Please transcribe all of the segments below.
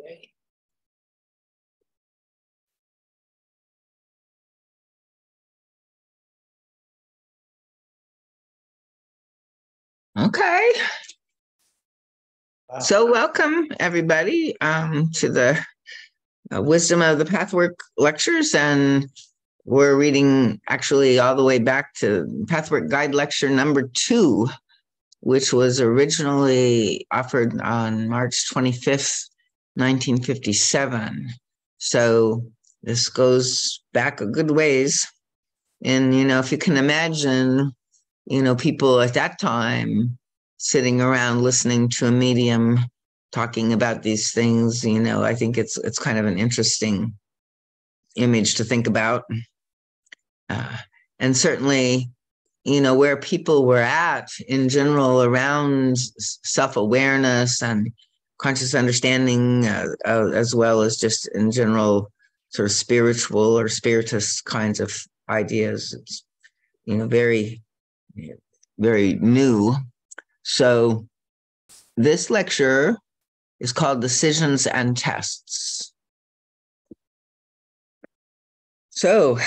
Okay. Okay. Wow. So welcome everybody to the Wisdom of the Pathwork lectures, and we're reading actually all the way back to Pathwork Guide Lecture number 2, which was originally offered on March 25th, 1957. So this goes back a good ways. And, if you can imagine, people at that time sitting around listening to a medium talking about these things, I think it's kind of an interesting image to think about. And certainly, where people were at in general around self-awareness and conscious understanding, as well as just in general sort of spiritual or spiritist kinds of ideas. It's, very, very new. So this lecture is called Decisions and Tests. So,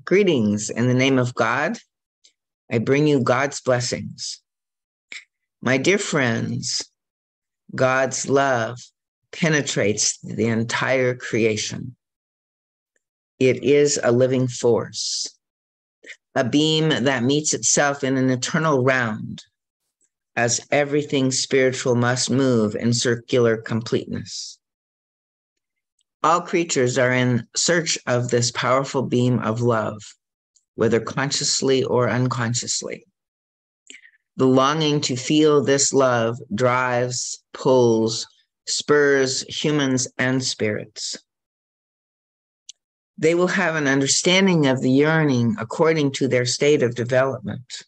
greetings in the name of God. I bring you God's blessings. My dear friends, God's love penetrates the entire creation. It is a living force, a beam that meets itself in an eternal round, as everything spiritual must move in circular completeness. All creatures are in search of this powerful beam of love, whether consciously or unconsciously. The longing to feel this love drives, pulls, spurs humans and spirits. They will have an understanding of the yearning according to their state of development,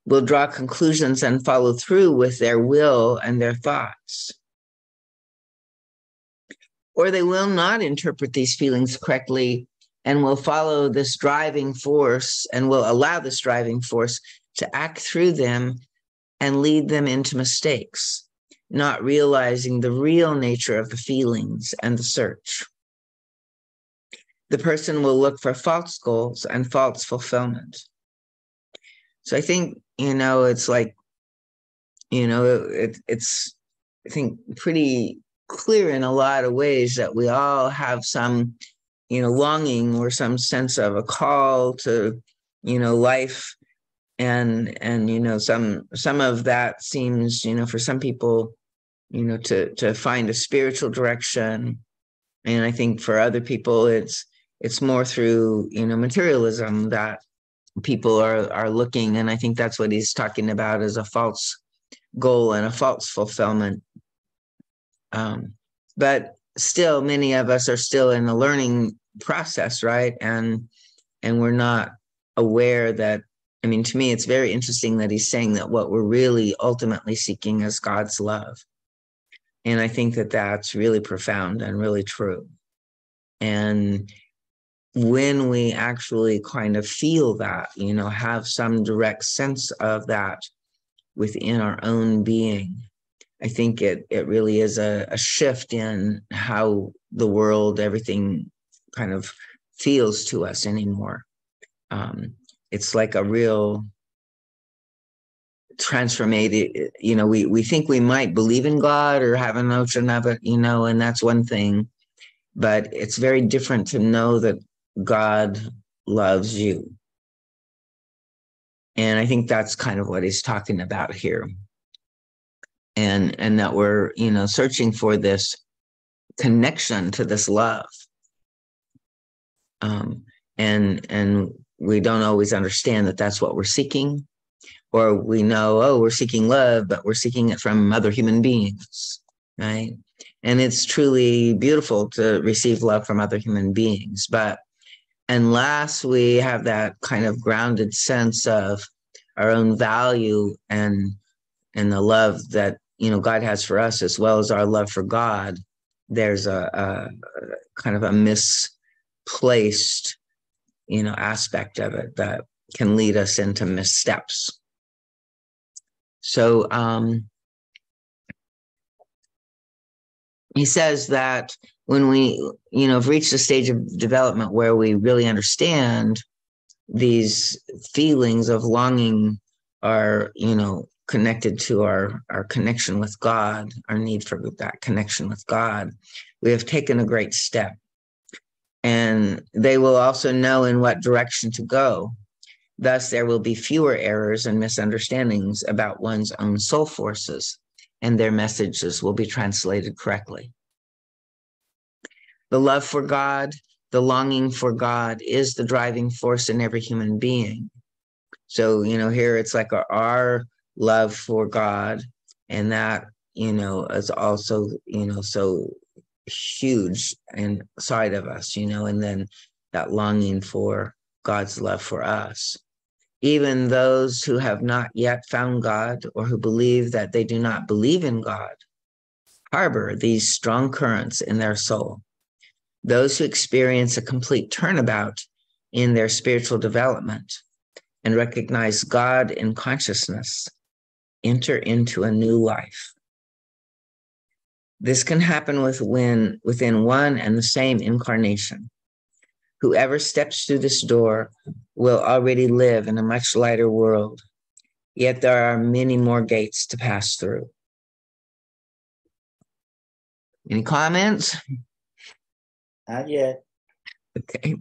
will draw conclusions and follow through with their will and their thoughts. Or they will not interpret these feelings correctly and will follow this driving force and will allow this driving force to act through them and lead them into mistakes, not realizing the real nature of the feelings and the search. The person will look for false goals and false fulfillment. So I think, it's like, it's, I think, pretty clear in a lot of ways that we all have some, longing or some sense of a call to, life. And some of that seems, for some people, to find a spiritual direction. And I think for other people, it's more through, materialism that people are looking. And I think that's what he's talking about, as a false goal and a false fulfillment. But still, many of us are still in the learning process, right? And we're not aware that, to me, it's very interesting that he's saying that what we're really ultimately seeking is God's love. And I think that that's really profound and really true. And when we actually kind of feel that, have some direct sense of that within our own being, I think it really is a shift in how the world, everything kind of feels to us anymore. It's like a real transformative, we think we might believe in God or have a notion of it, and that's one thing, but it's very different to know that God loves you. And I think that's kind of what he's talking about here. And that we're, searching for this connection to this love. And we don't always understand that that's what we're seeking, or we know, we're seeking love, but we're seeking it from other human beings, right? And it's truly beautiful to receive love from other human beings. But unless we have that kind of grounded sense of our own value and the love that, God has for us, as well as our love for God, there's a kind of a misplaced, aspect of it that can lead us into missteps. So he says that when we, have reached a stage of development where we really understand these feelings of longing are, connected to our connection with God, our need for that connection with God, we have taken a great step. And they will also know in what direction to go. Thus, there will be fewer errors and misunderstandings about one's own soul forces, and their messages will be translated correctly. The love for God, the longing for God is the driving force in every human being. So, here it's like our love for God, and that, is also, so huge inside of us, and then that longing for God's love for us. Even those who have not yet found God or who believe that they do not believe in God harbor these strong currents in their soul. Those who experience a complete turnabout in their spiritual development and recognize God in consciousness enter into a new life. This can happen within one and the same incarnation. Whoever steps through this door will already live in a much lighter world, yet there are many more gates to pass through. Any comments? Not yet. Okay.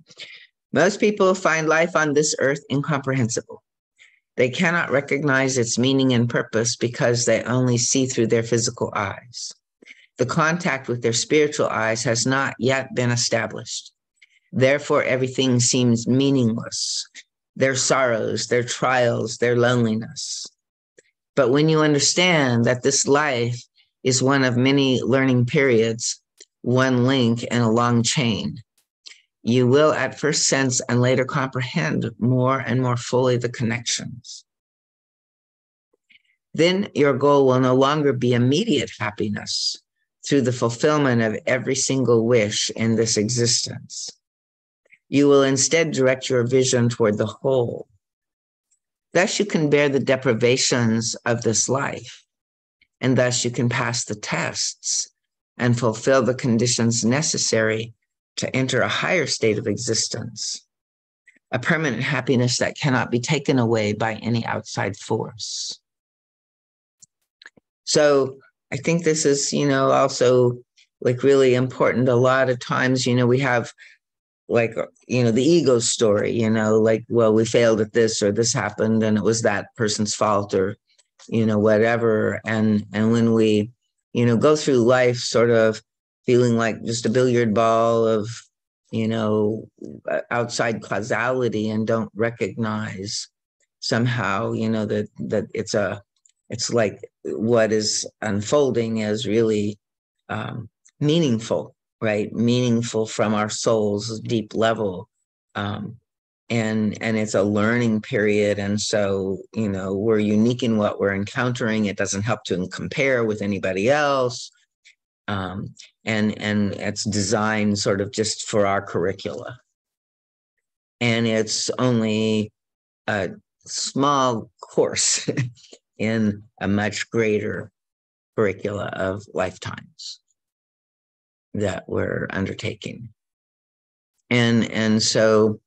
Most people find life on this earth incomprehensible. They cannot recognize its meaning and purpose because they only see through their physical eyes. The contact with their spiritual eyes has not yet been established. Therefore, everything seems meaningless. Their sorrows, their trials, their loneliness. But when you understand that this life is one of many learning periods, one link in a long chain, you will at first sense and later comprehend more and more fully the connections. Then your goal will no longer be immediate happiness through the fulfillment of every single wish in this existence. You will instead direct your vision toward the whole. Thus you can bear the deprivations of this life, and thus you can pass the tests and fulfill the conditions necessary to enter a higher state of existence, a permanent happiness that cannot be taken away by any outside force. So I think this is, also like really important. A lot of times, we have like, the ego story, like, well, we failed at this or this happened and it was that person's fault or, whatever. And when we, go through life sort of feeling like just a billiard ball of, outside causality and don't recognize somehow, that it's like what is unfolding is really meaningful, right? Meaningful from our soul's deep level. And it's a learning period. And so, we're unique in what we're encountering. It doesn't help to compare with anybody else. And it's designed sort of just for our curricula. And it's only a small course in a much greater curricula of lifetimes that we're undertaking. And so,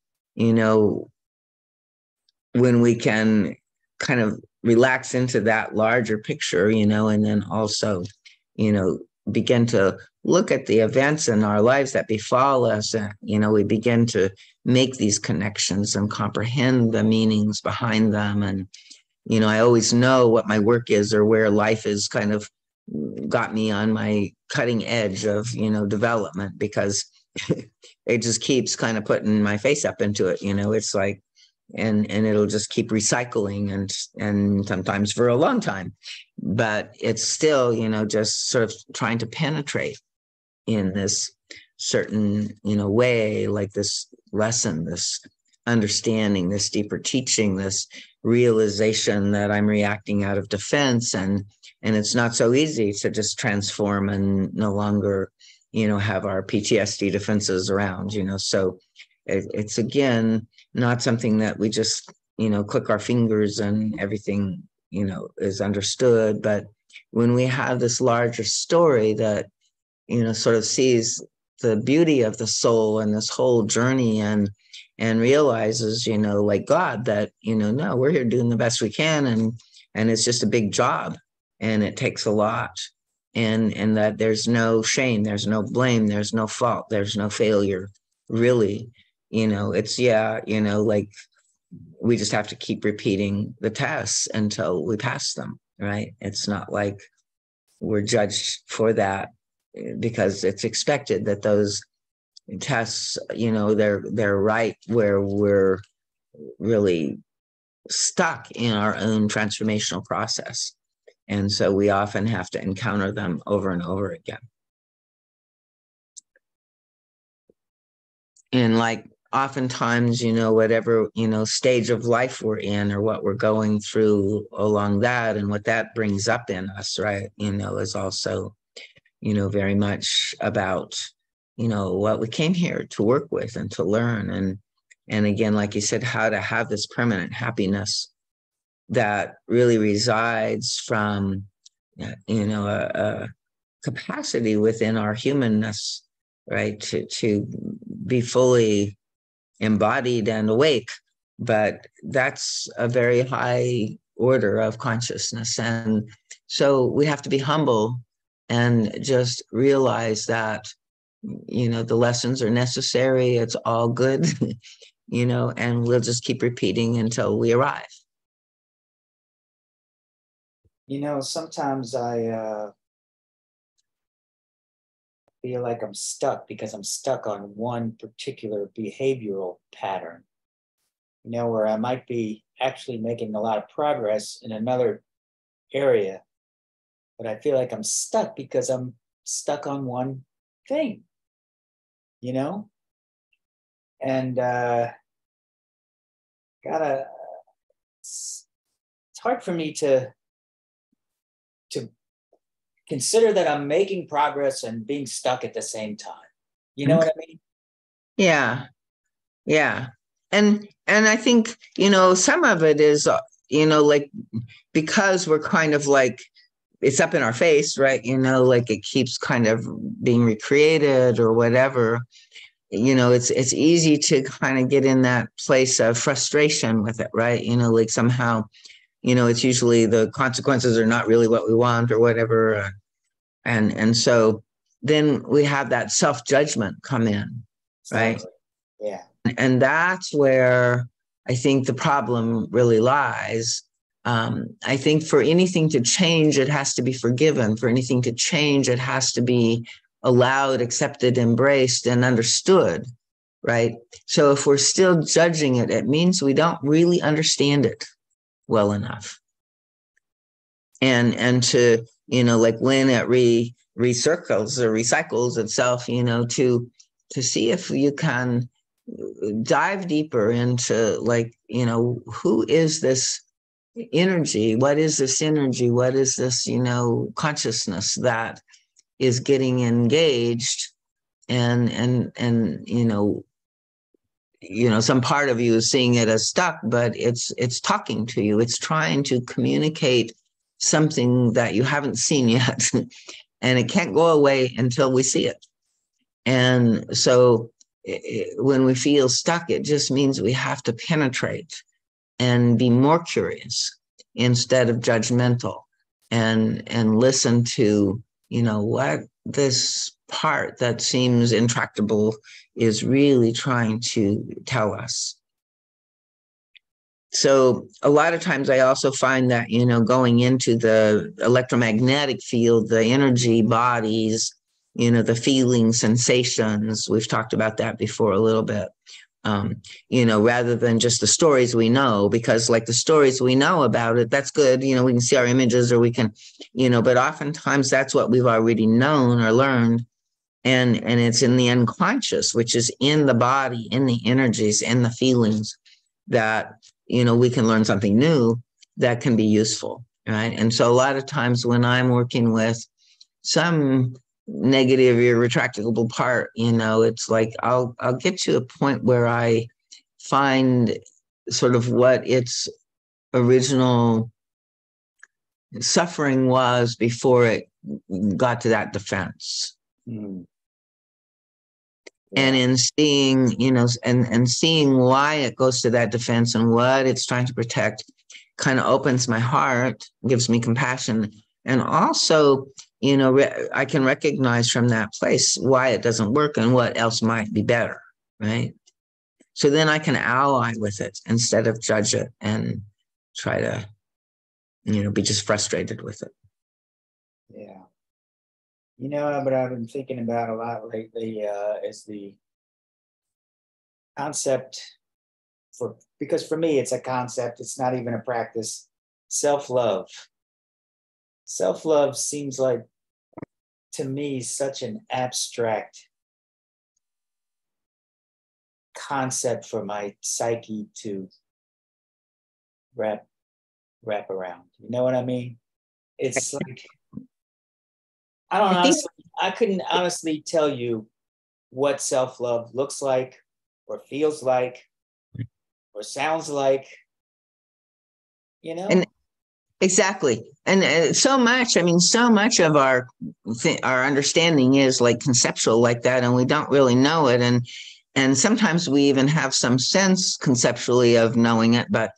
when we can kind of relax into that larger picture, and then also, begin to look at the events in our lives that befall us, and, we begin to make these connections and comprehend the meanings behind them. And, I always know what my work is or where life is kind of got me on my cutting edge of, development, because it just keeps kind of putting my face up into it. It's like, and it'll just keep recycling and sometimes for a long time, but it's still, just sort of trying to penetrate in this certain, way, like this lesson, this understanding, this deeper teaching, this realization that I'm reacting out of defense, and it's not so easy to just transform and no longer, have our PTSD defenses around, so it's again not something that we just, click our fingers and everything, is understood. But when we have this larger story that sort of sees the beauty of the soul and this whole journey, and realizes, like God, that, no, we're here doing the best we can. And it's just a big job, and it takes a lot. And that there's no shame, there's no blame, there's no fault, there's no failure, really. It's, like we just have to keep repeating the tests until we pass them, right? It's not like we're judged for that, because it's expected that those tests, they're right where we're really stuck in our own transformational process. And so we often have to encounter them over and over again. And like oftentimes, whatever, stage of life we're in, or what we're going through along that, and what that brings up in us, right, is also, very much about, what we came here to work with and to learn. And again, like you said, how to have this permanent happiness that really resides from, a capacity within our humanness, right, to be fully embodied and awake. But that's a very high order of consciousness. And so we have to be humble and just realize that, the lessons are necessary. It's all good, and we'll just keep repeating until we arrive. Sometimes I feel like I'm stuck because I'm stuck on one particular behavioral pattern, where I might be actually making a lot of progress in another area, but I feel like I'm stuck because I'm stuck on one thing, and it's hard for me to consider that I'm making progress and being stuck at the same time. You know what I mean? Yeah. Yeah. And I think, some of it is, like, because we're kind of like, it's up in our face, right? Like it keeps kind of being recreated or whatever. It's easy to kind of get in that place of frustration with it, right? Like somehow, it's usually the consequences are not really what we want or whatever. And so then we have that self-judgment come in, right? Exactly. Yeah. And that's where I think the problem really lies. I think for anything to change, it has to be forgiven. For anything to change, it has to be allowed, accepted, embraced, and understood, right? So if we're still judging it, it means we don't really understand it well enough. And to, like when it recircles or recycles itself, to see if you can dive deeper into, like, who is this energy? What is this energy? What is this, consciousness that is getting engaged? And some part of you is seeing it as stuck, but it's talking to you. It's trying to communicate something that you haven't seen yet. And it can't go away until we see it. And so when we feel stuck, it just means we have to penetrate and be more curious instead of judgmental, and listen to, what this part that seems intractable is really trying to tell us. So a lot of times I also find that, going into the electromagnetic field, the energy bodies, the feelings, sensations, we've talked about that before a little bit, rather than just the stories we know, because like the stories we know about it, that's good. We can see our images, or we can, but oftentimes that's what we've already known or learned. And it's in the unconscious, which is in the body, in the energies, in the feelings, that, we can learn something new that can be useful, right? And so a lot of times when I'm working with some negative, irretractable part, it's like I'll get to a point where I find sort of what its original suffering was before it got to that defense. Mm. And Yeah. in seeing, and seeing why it goes to that defense and what it's trying to protect kind of opens my heart, gives me compassion. And also, I can recognize from that place why it doesn't work and what else might be better, right? So then I can ally with it instead of judge it and try to, be just frustrated with it. Yeah. What I've been thinking about a lot lately is the concept because for me, it's a concept, it's not even a practice. Self-love. Self-love seems like, to me, such an abstract concept for my psyche to wrap around. You know what I mean? It's like, I think I couldn't honestly tell you what self-love looks like or feels like or sounds like, you and know? exactly. And so much, I mean, so much of our understanding is like conceptual like that, and we don't really know it. And sometimes we even have some sense conceptually of knowing it, but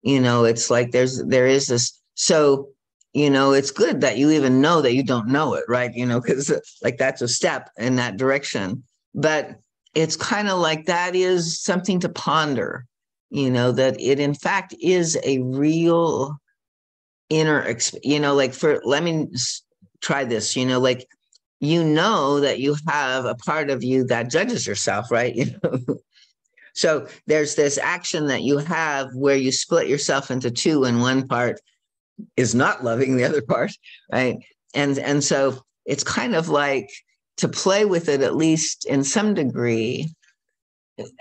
it's like there is this. So, it's good that you even know that you don't know it, right? Because like that's a step in that direction. But it's kind of like that is something to ponder, that it in fact is a real inner, like let me try this, like, that you have a part of you that judges yourself, right? So there's this action that you have where you split yourself into two, and one part is not loving the other part, right? And so it's kind of like to play with it, at least in some degree,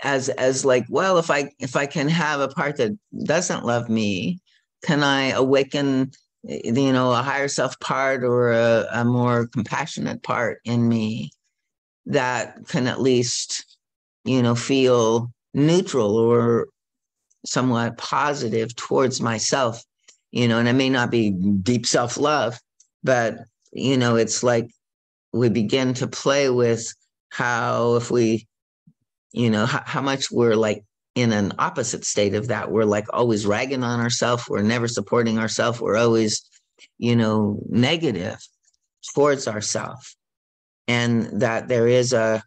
as like, well, if I can have a part that doesn't love me, can I awaken a higher self part or a more compassionate part in me that can at least feel neutral or somewhat positive towards myself, and it may not be deep self-love, but it's like we begin to play with how, if we how much we're like in an opposite state of that. We're like always ragging on ourselves, we're never supporting ourselves, we're always negative towards ourselves, and that there is a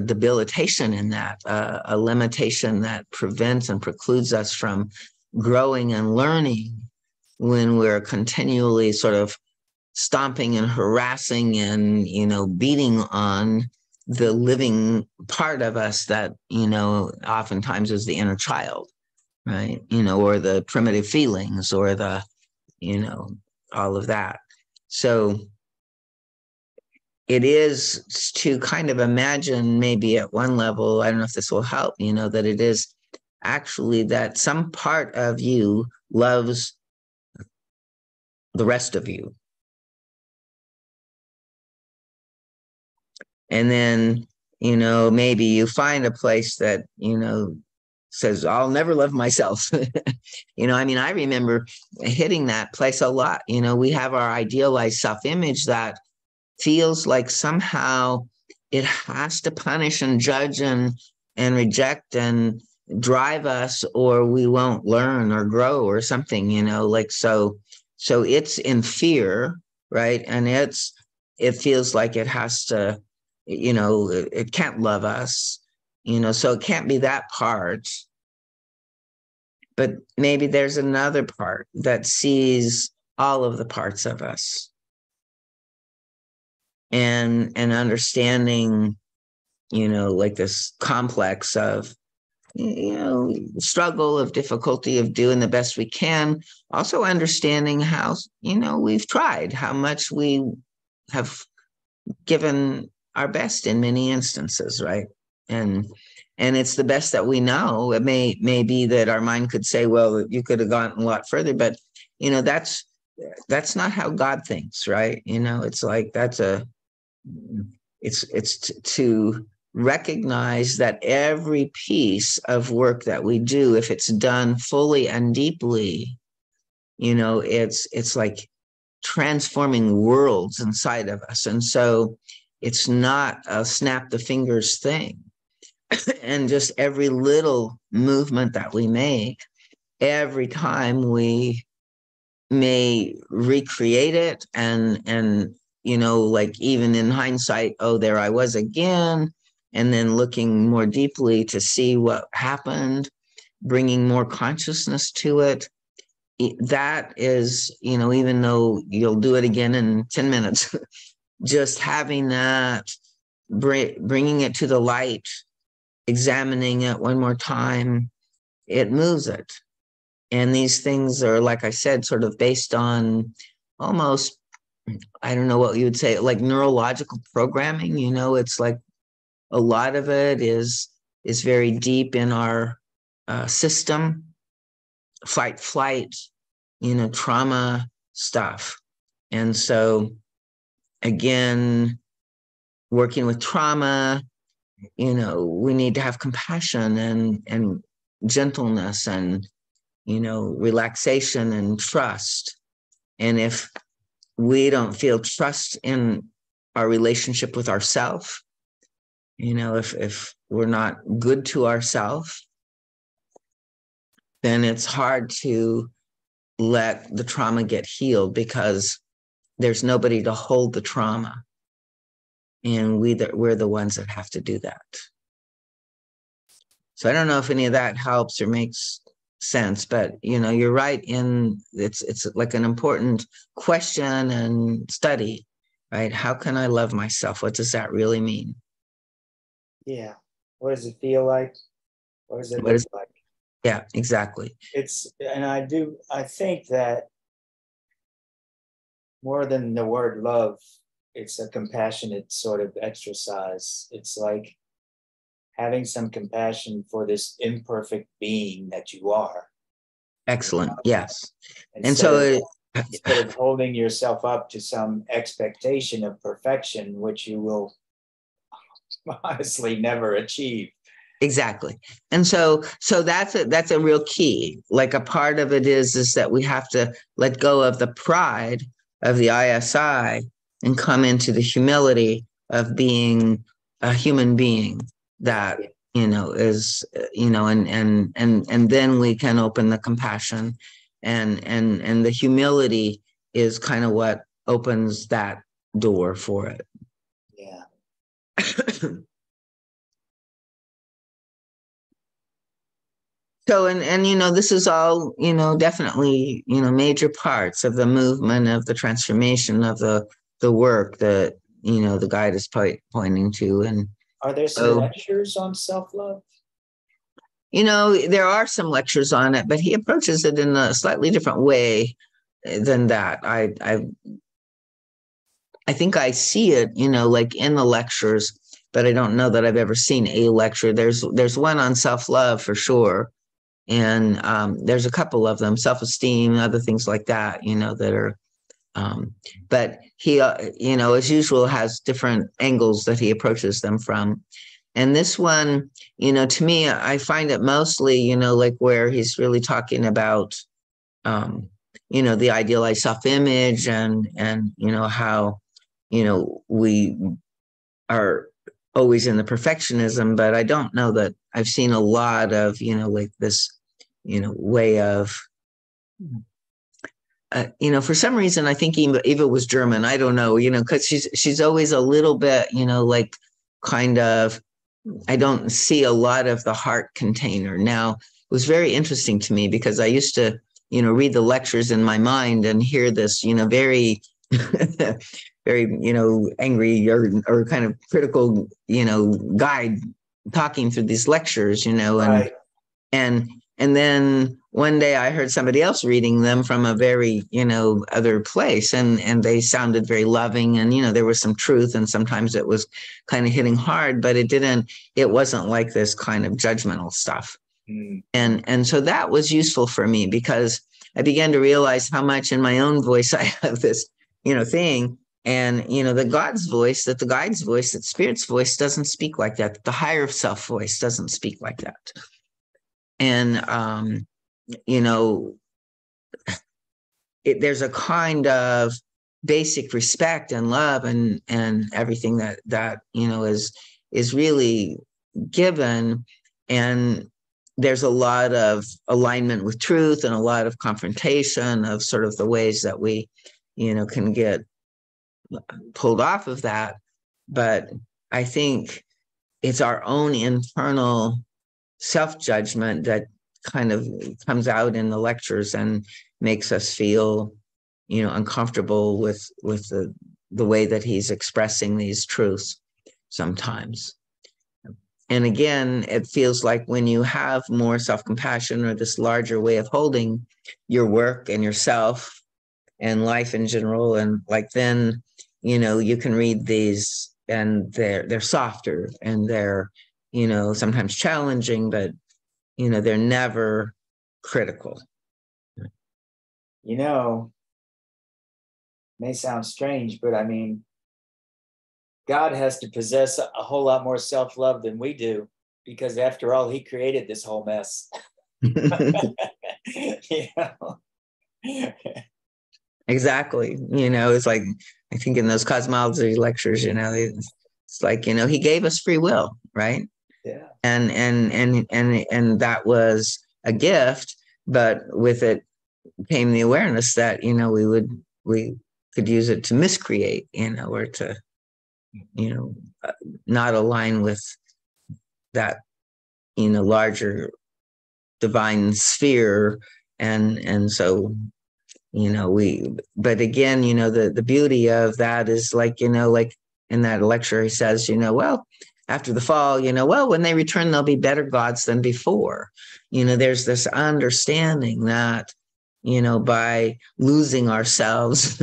debilitation in that, a limitation that prevents and precludes us from growing and learning when we're continually sort of stomping and harassing and beating on the living part of us that oftentimes is the inner child, right? Or the primitive feelings, or the all of that. So it is to kind of imagine, maybe at one level, I don't know if this will help, that it is actually that some part of you loves the rest of you. And then, maybe you find a place that, says, I'll never love myself. I mean, I remember hitting that place a lot. We have our idealized self-image that feels like somehow it has to punish and judge and reject and drive us, or we won't learn or grow or something, like, so it's in fear, right? And it feels like it has to, it can't love us, so it can't be that part. But maybe there's another part that sees all of the parts of us, and understanding, like this complex of, struggle, of difficulty, of doing the best we can. Also understanding how, we've tried, how much we have given our best in many instances, right? And it's the best that we know. It may be that our mind could say, well, you could have gone a lot further, but that's not how God thinks, right? It's like it's to recognize that every piece of work that we do, if it's done fully and deeply, it's like transforming worlds inside of us. And so it's not a snap the fingers thing. And just every little movement that we make, every time we may recreate it and like even in hindsight, oh, there I was again, and then looking more deeply to see what happened, bringing more consciousness to it. That is, even though you'll do it again in 10 minutes, just having that, bringing it to the light, examining it one more time, it moves it. And these things are, like I said, sort of based on almost, I don't know what you would say, like neurological programming. It's like a lot of it is very deep in our system, fight, flight, trauma stuff. And so, again, working with trauma, we need to have compassion and gentleness and, relaxation and trust. And if we don't feel trust in our relationship with ourselves, if we're not good to ourselves, then it's hard to let the trauma get healed because there's nobody to hold the trauma. And we're the ones that have to do that. So I don't know if any of that helps or makes sense, but you're right in it's like an important question and study, right? How can I love myself? What does that really mean? Yeah. What does it feel like? What does it look like? Yeah, exactly. And I think that more than the word love, it's a compassionate sort of exercise. It's like having some compassion for this imperfect being that you are. Excellent. Yes. Instead of holding yourself up to some expectation of perfection, which you will honestly never achieve. Exactly. And so that's a real key. Like a part of it is that we have to let go of the pride of the ISI and come into the humility of being a human being that, is, and then we can open the compassion and the humility is kind of what opens that door for it. Yeah. So, and this is all, definitely, major parts of the movement, of the transformation, of the work that, the guide is pointing to. And are there some lectures on self-love? There are some lectures on it, but he approaches it in a slightly different way than that. I think I see it, like in the lectures, but I don't know that I've ever seen a lecture. There's one on self-love for sure. And there's a couple of them, self-esteem, other things like that, that are, but he, as usual, has different angles that he approaches them from. And this one, to me, I find it mostly, like where he's really talking about, the idealized self-image and, how, we are always in the perfectionism, but I don't know that I've seen a lot of, like this, way of, for some reason, I think Eva was German. I don't know, because she's always a little bit, like kind of, I don't see a lot of the heart container. Now, it was very interesting to me because I used to, read the lectures in my mind and hear this, very, very, angry or kind of critical, guide talking through these lectures, Right. and then one day I heard somebody else reading them from a very, other place, and they sounded very loving, and there was some truth, and sometimes it was kind of hitting hard, but it wasn't like this kind of judgmental stuff. Mm. And so that was useful for me because I began to realize how much in my own voice I have this, thing. And, the God's voice, that the guide's voice, that Spirit's voice doesn't speak like that. The higher self voice doesn't speak like that. And, there's a kind of basic respect and love and everything that is really given. And there's a lot of alignment with truth and a lot of confrontation of sort of the ways that we can get pulled off of that. But I think it's our own internal self-judgment that kind of comes out in the lectures and makes us feel uncomfortable with the way that he's expressing these truths sometimes. And again, it feels like when you have more self-compassion or this larger way of holding your work and yourself and life in general, and like then you can read these and they're softer and they're sometimes challenging, but they're never critical. May sound strange, but I mean, God has to possess a whole lot more self-love than we do, because after all, he created this whole mess. Exactly. It's like, I think in those cosmology lectures, it's like, he gave us free will, right? Yeah. And that was a gift, but with it came the awareness that, we could use it to miscreate, or to, not align with that, larger divine sphere. And so, but again, the beauty of that is like, like in that lecture, he says, well, after the fall, well, when they return, they'll be better gods than before. There's this understanding that, by losing ourselves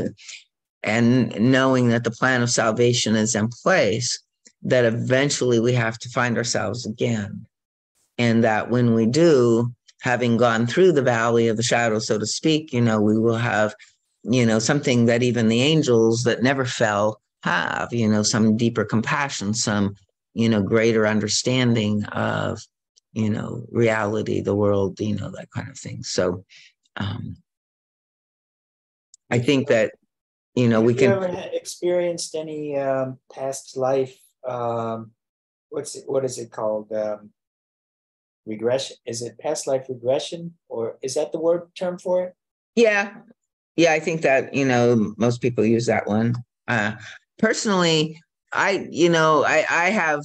and knowing that the plan of salvation is in place, that eventually we have to find ourselves again. And that when we do, having gone through the valley of the shadow, so to speak, we will have, something that even the angels that never fell have, some deeper compassion, some, greater understanding of, reality, the world, that kind of thing. So I think that, we can. Have you ever experienced any past life? What is it called? Regression? Is it past life regression, or is that the term for it? Yeah. I think that, most people use that one. Personally, I have,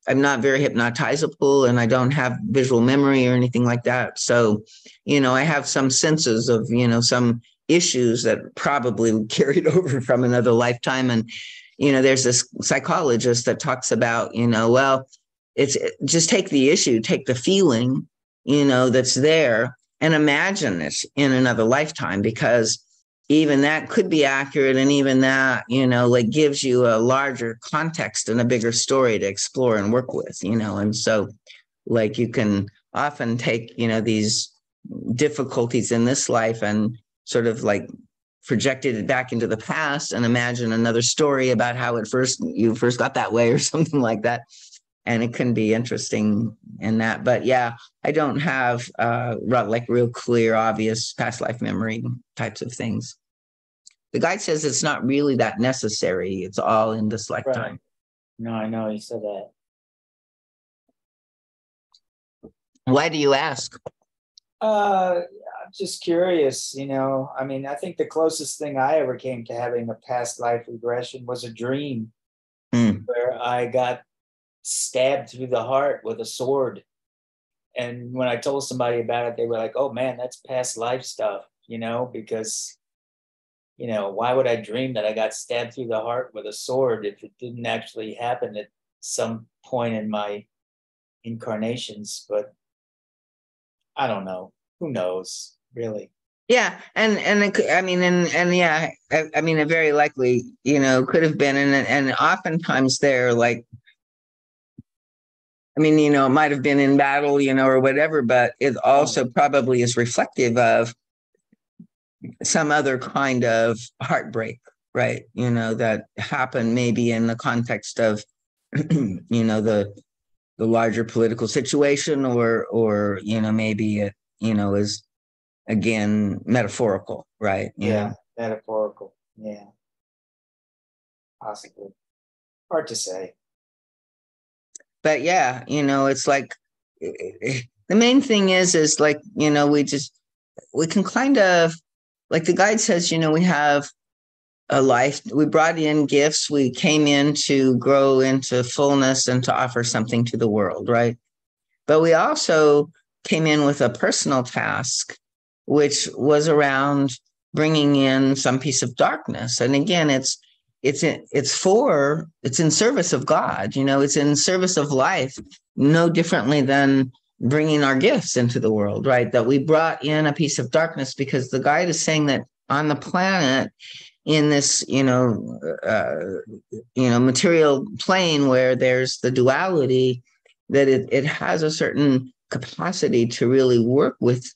I'm not very hypnotizable, and I don't have visual memory or anything like that. So, I have some senses of, some issues that probably carried over from another lifetime. And, there's this psychologist that talks about, well, just take the issue, take the feeling, that's there, and imagine it in another lifetime, because even that could be accurate. And even that, like gives you a larger context and a bigger story to explore and work with, and so like you can often take, these difficulties in this life and sort of like projected it back into the past and imagine another story about how you first got that way or something like that. And it can be interesting in that. But yeah, I don't have like real clear, obvious past life memory types of things. The guide says it's not really that necessary. It's all in this lifetime. Right. No, I know he said that. Why do you ask? I'm just curious, I mean, I think the closest thing I ever came to having a past life regression was a dream where I got stabbed through the heart with a sword. And when I told somebody about it, they were like, oh man, that's past life stuff, because, why would I dream that I got stabbed through the heart with a sword if it didn't actually happen at some point in my incarnations? But I don't know. Who knows, really? Yeah, and I mean, and yeah, I mean, it very likely, could have been, and oftentimes they're like, I mean, it might have been in battle, or whatever, but it also probably is reflective of some other kind of heartbreak, right? That happened maybe in the context of, the larger political situation, or maybe it, is again metaphorical, right? Yeah, metaphorical. Yeah, possibly. Hard to say. But yeah, it's like the main thing is like, we can kind of, like the guide says, we have a life. We brought in gifts. We came in to grow into fullness and to offer something to the world, right? But we also came in with a personal task, which was around bringing in some piece of darkness. And again, it's in service of God. It's in service of life, no differently than bringing our gifts into the world, right? That we brought in a piece of darkness because the guide is saying that on the planet, in this material plane where there's the duality, that it has a certain capacity to really work with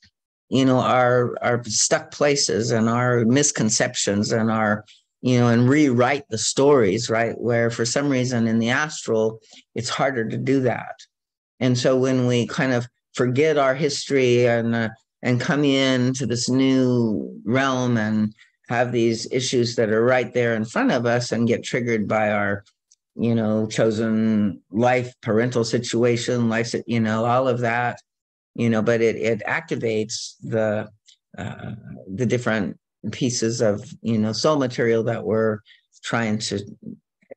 our stuck places and our misconceptions and our and rewrite the stories, right, where for some reason in the astral it's harder to do that. And so when we kind of forget our history and come into this new realm and have these issues that are right there in front of us and get triggered by our chosen life, parental situation, life, all of that, but it activates the different pieces of soul material that we're trying to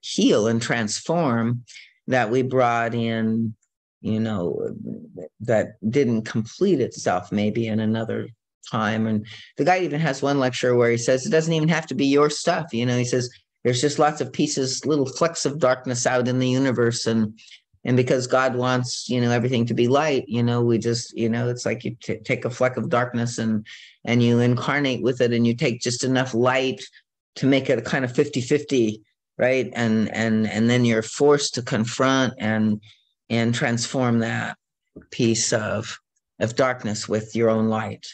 heal and transform, that we brought in, that didn't complete itself maybe in another time. And the guy even has one lecture where he says it doesn't even have to be your stuff. He says there's just lots of pieces, little flecks of darkness out in the universe, and because God wants everything to be light, we just it's like you take a fleck of darkness and you incarnate with it, and you take just enough light to make it a kind of 50-50, right? And then you're forced to confront and transform that piece of darkness with your own light.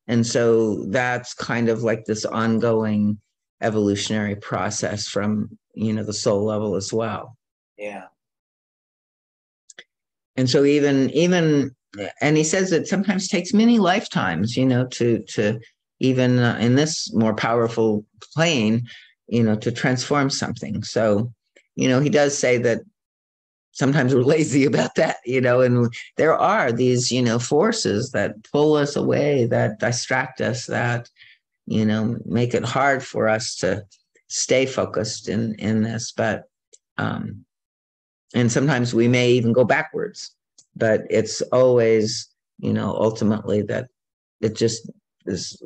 And so that's kind of like this ongoing evolutionary process from the soul level as well. Yeah. And so even and he says it sometimes takes many lifetimes to even in this more powerful plane to transform something. So he does say that sometimes we're lazy about that, and there are these, forces that pull us away, that distract us, that, make it hard for us to stay focused in this. But, and sometimes we may even go backwards, but it's always, ultimately that it just is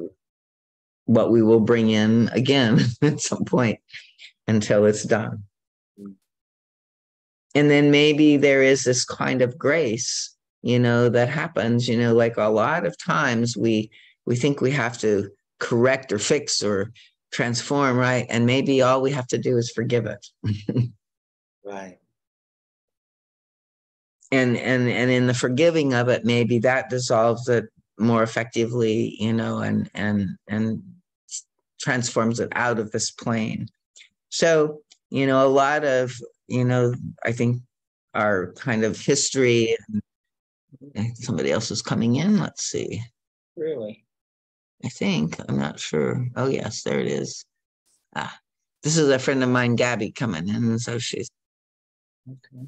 what we will bring in again at some point until it's done. And then maybe there is this kind of grace, that happens, like a lot of times we think we have to correct or fix or transform, right? And maybe all we have to do is forgive it. Right. And in the forgiving of it, maybe that dissolves it more effectively, and transforms it out of this plane. So, a lot of, I think our kind of history, and somebody else is coming in. Let's see. Really? I think, I'm not sure. Oh, yes, there it is. This is a friend of mine, Gabby, coming in. So she's. Okay.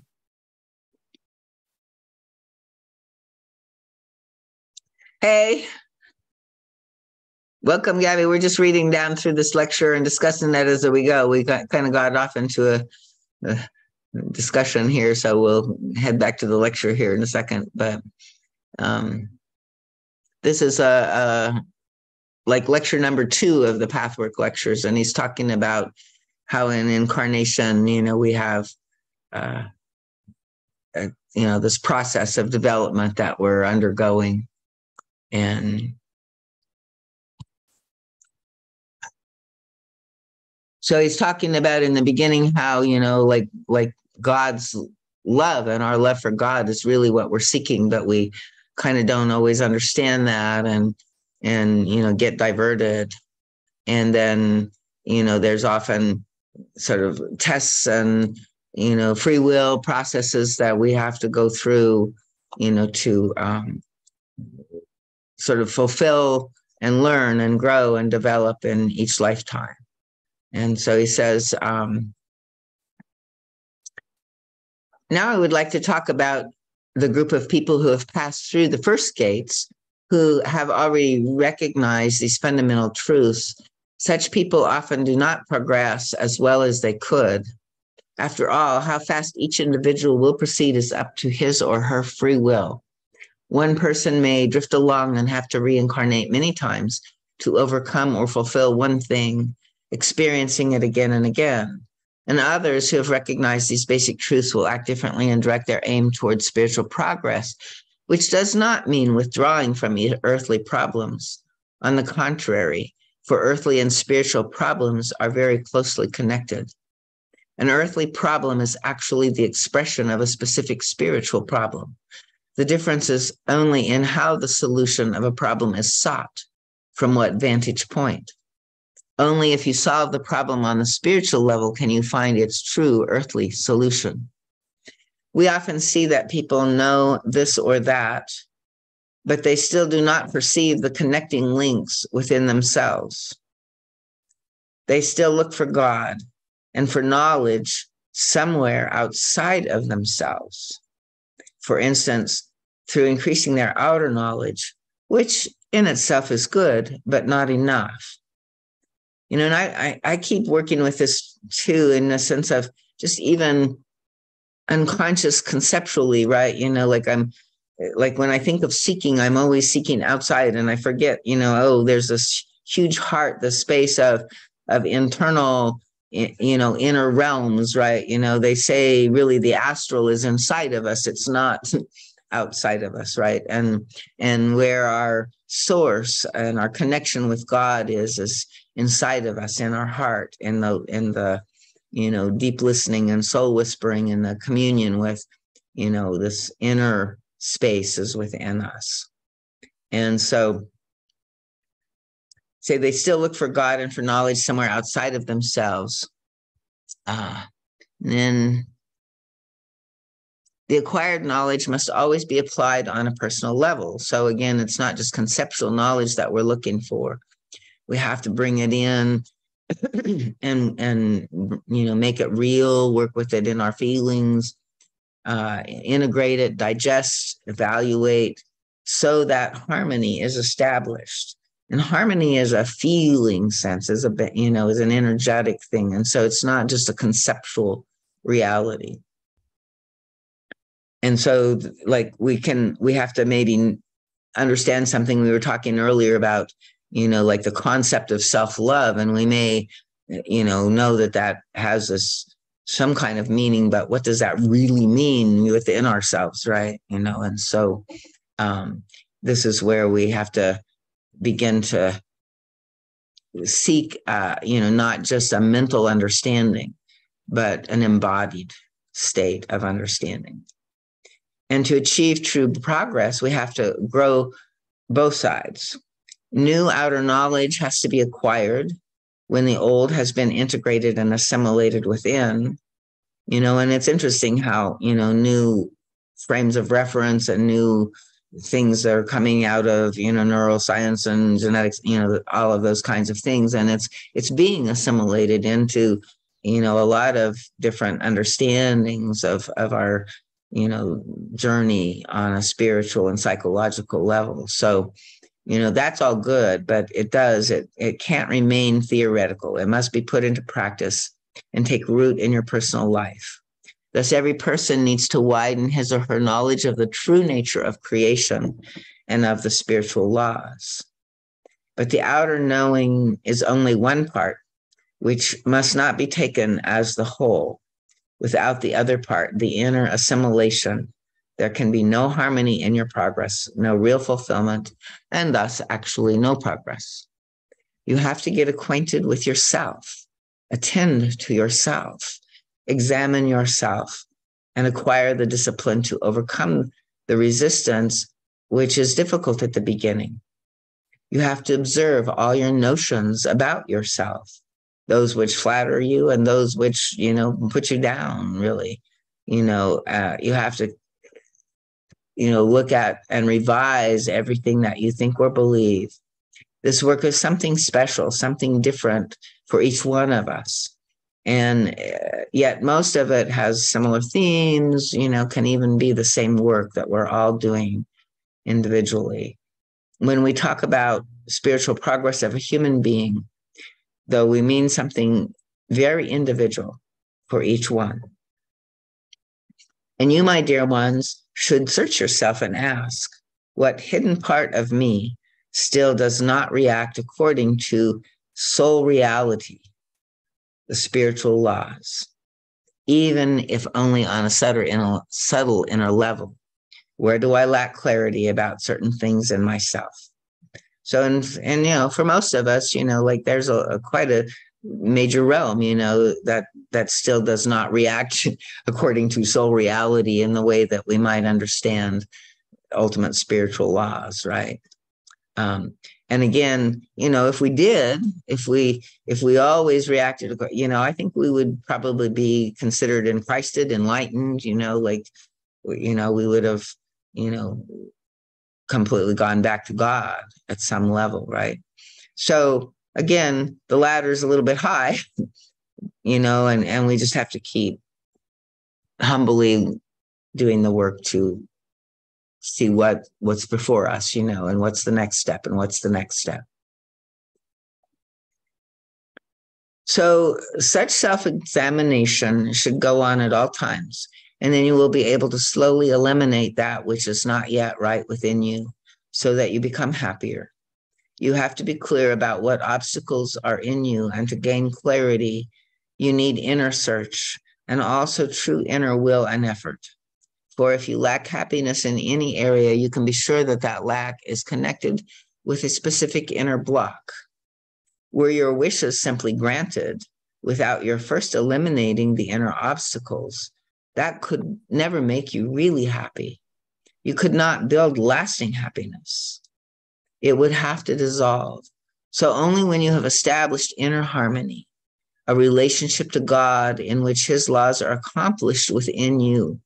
Hey, welcome, Gabby. We're just reading down through this lecture and discussing that as we go. We kind of got off into a discussion here, so we'll head back to the lecture here in a second. But this is like lecture number 2 of the Pathwork lectures, and he's talking about how in incarnation, we have this process of development that we're undergoing. And so he's talking about in the beginning how, like God's love and our love for God is really what we're seeking, but we kind of don't always understand that and get diverted. And then, there's often sort of tests and, free will processes that we have to go through, to sort of fulfill and learn and grow and develop in each lifetime. And so he says, now I would like to talk about the group of people who have passed through the first gates, who have already recognized these fundamental truths. Such people often do not progress as well as they could. After all, how fast each individual will proceed is up to his or her free will. One person may drift along and have to reincarnate many times to overcome or fulfill one thing, experiencing it again and again. And others who have recognized these basic truths will act differently and direct their aim towards spiritual progress, which does not mean withdrawing from earthly problems. On the contrary, for earthly and spiritual problems are very closely connected. An earthly problem is actually the expression of a specific spiritual problem. The difference is only in how the solution of a problem is sought, from what vantage point. Only if you solve the problem on the spiritual level can you find its true earthly solution. We often see that people know this or that, but they still do not perceive the connecting links within themselves. They still look for God and for knowledge somewhere outside of themselves. For instance, through increasing their outer knowledge, which in itself is good, but not enough. You know, and I keep working with this too, in the sense of just even unconscious conceptually, right? You know, like when I think of seeking, I'm always seeking outside, and I forget, you know, oh, there's this huge heart, the space of internal, you know, inner realms, right? You know, they say really the astral is inside of us. It's not outside of us, right? And where our source and our connection with God is inside of us, in our heart, in the you know, deep listening and soul whispering, and the communion with, you know, this inner space is within us. And so say they still look for God and for knowledge somewhere outside of themselves. Then the acquired knowledge must always be applied on a personal level. So again, it's not just conceptual knowledge that we're looking for. We have to bring it in and you know, make it real, work with it in our feelings, integrate it, digest, evaluate, so that harmony is established. And harmony is a feeling sense, is a, you know, is an energetic thing. And so it's not just a conceptual reality. And so like we have to maybe understand something. We were talking earlier about, you know, like the concept of self-love, and we may, you know that has some kind of meaning, but what does that really mean within ourselves, right? You know, and so this is where we have to begin to seek, you know, not just a mental understanding, but an embodied state of understanding. And to achieve true progress, we have to grow both sides. New outer knowledge has to be acquired when the old has been integrated and assimilated within, you know, and it's interesting how, you know, new frames of reference and new things that are coming out of, you know, neuroscience and genetics, you know, all of those kinds of things. And it's being assimilated into, you know, a lot of different understandings of our, you know, journey on a spiritual and psychological level. So, you know, that's all good, but it can't remain theoretical. It must be put into practice and take root in your personal life. Thus, every person needs to widen his or her knowledge of the true nature of creation and of the spiritual laws. But the outer knowing is only one part, which must not be taken as the whole. Without the other part, the inner assimilation, there can be no harmony in your progress, no real fulfillment, and thus actually no progress. You have to get acquainted with yourself, attend to yourself, examine yourself, and acquire the discipline to overcome the resistance, which is difficult at the beginning. You have to observe all your notions about yourself, those which flatter you and those which, you know, put you down, really. You know, you have to, you know, look at and revise everything that you think or believe. This work is something special, something different for each one of us. And yet most of it has similar themes, can even be the same work that we're all doing individually. When we talk about spiritual progress of a human being, though, we mean something very individual for each one. And you, my dear ones, should search yourself and ask, what hidden part of me still does not react according to soul reality, the spiritual laws, even if only on a subtle inner level? Where do I lack clarity about certain things in myself? So, and for most of us, like there's quite a major realm, that still does not react according to soul reality in the way that we might understand ultimate spiritual laws, right? And again, if we did, if we always reacted, I think we would probably be considered in Christed, enlightened, like, we would have, completely gone back to God at some level, right? So again, the ladder is a little bit high, and we just have to keep humbly doing the work to see what's before us, and what's the next step and what's the next step. So such self-examination should go on at all times. And then you will be able to slowly eliminate that which is not yet right within you so that you become happier. You have to be clear about what obstacles are in you, and to gain clarity, you need inner search and also true inner will and effort. For if you lack happiness in any area, you can be sure that that lack is connected with a specific inner block. Were your wishes simply granted without your first eliminating the inner obstacles, that could never make you really happy. You could not build lasting happiness. It would have to dissolve. So only when you have established inner harmony, a relationship to God in which his laws are accomplished within you,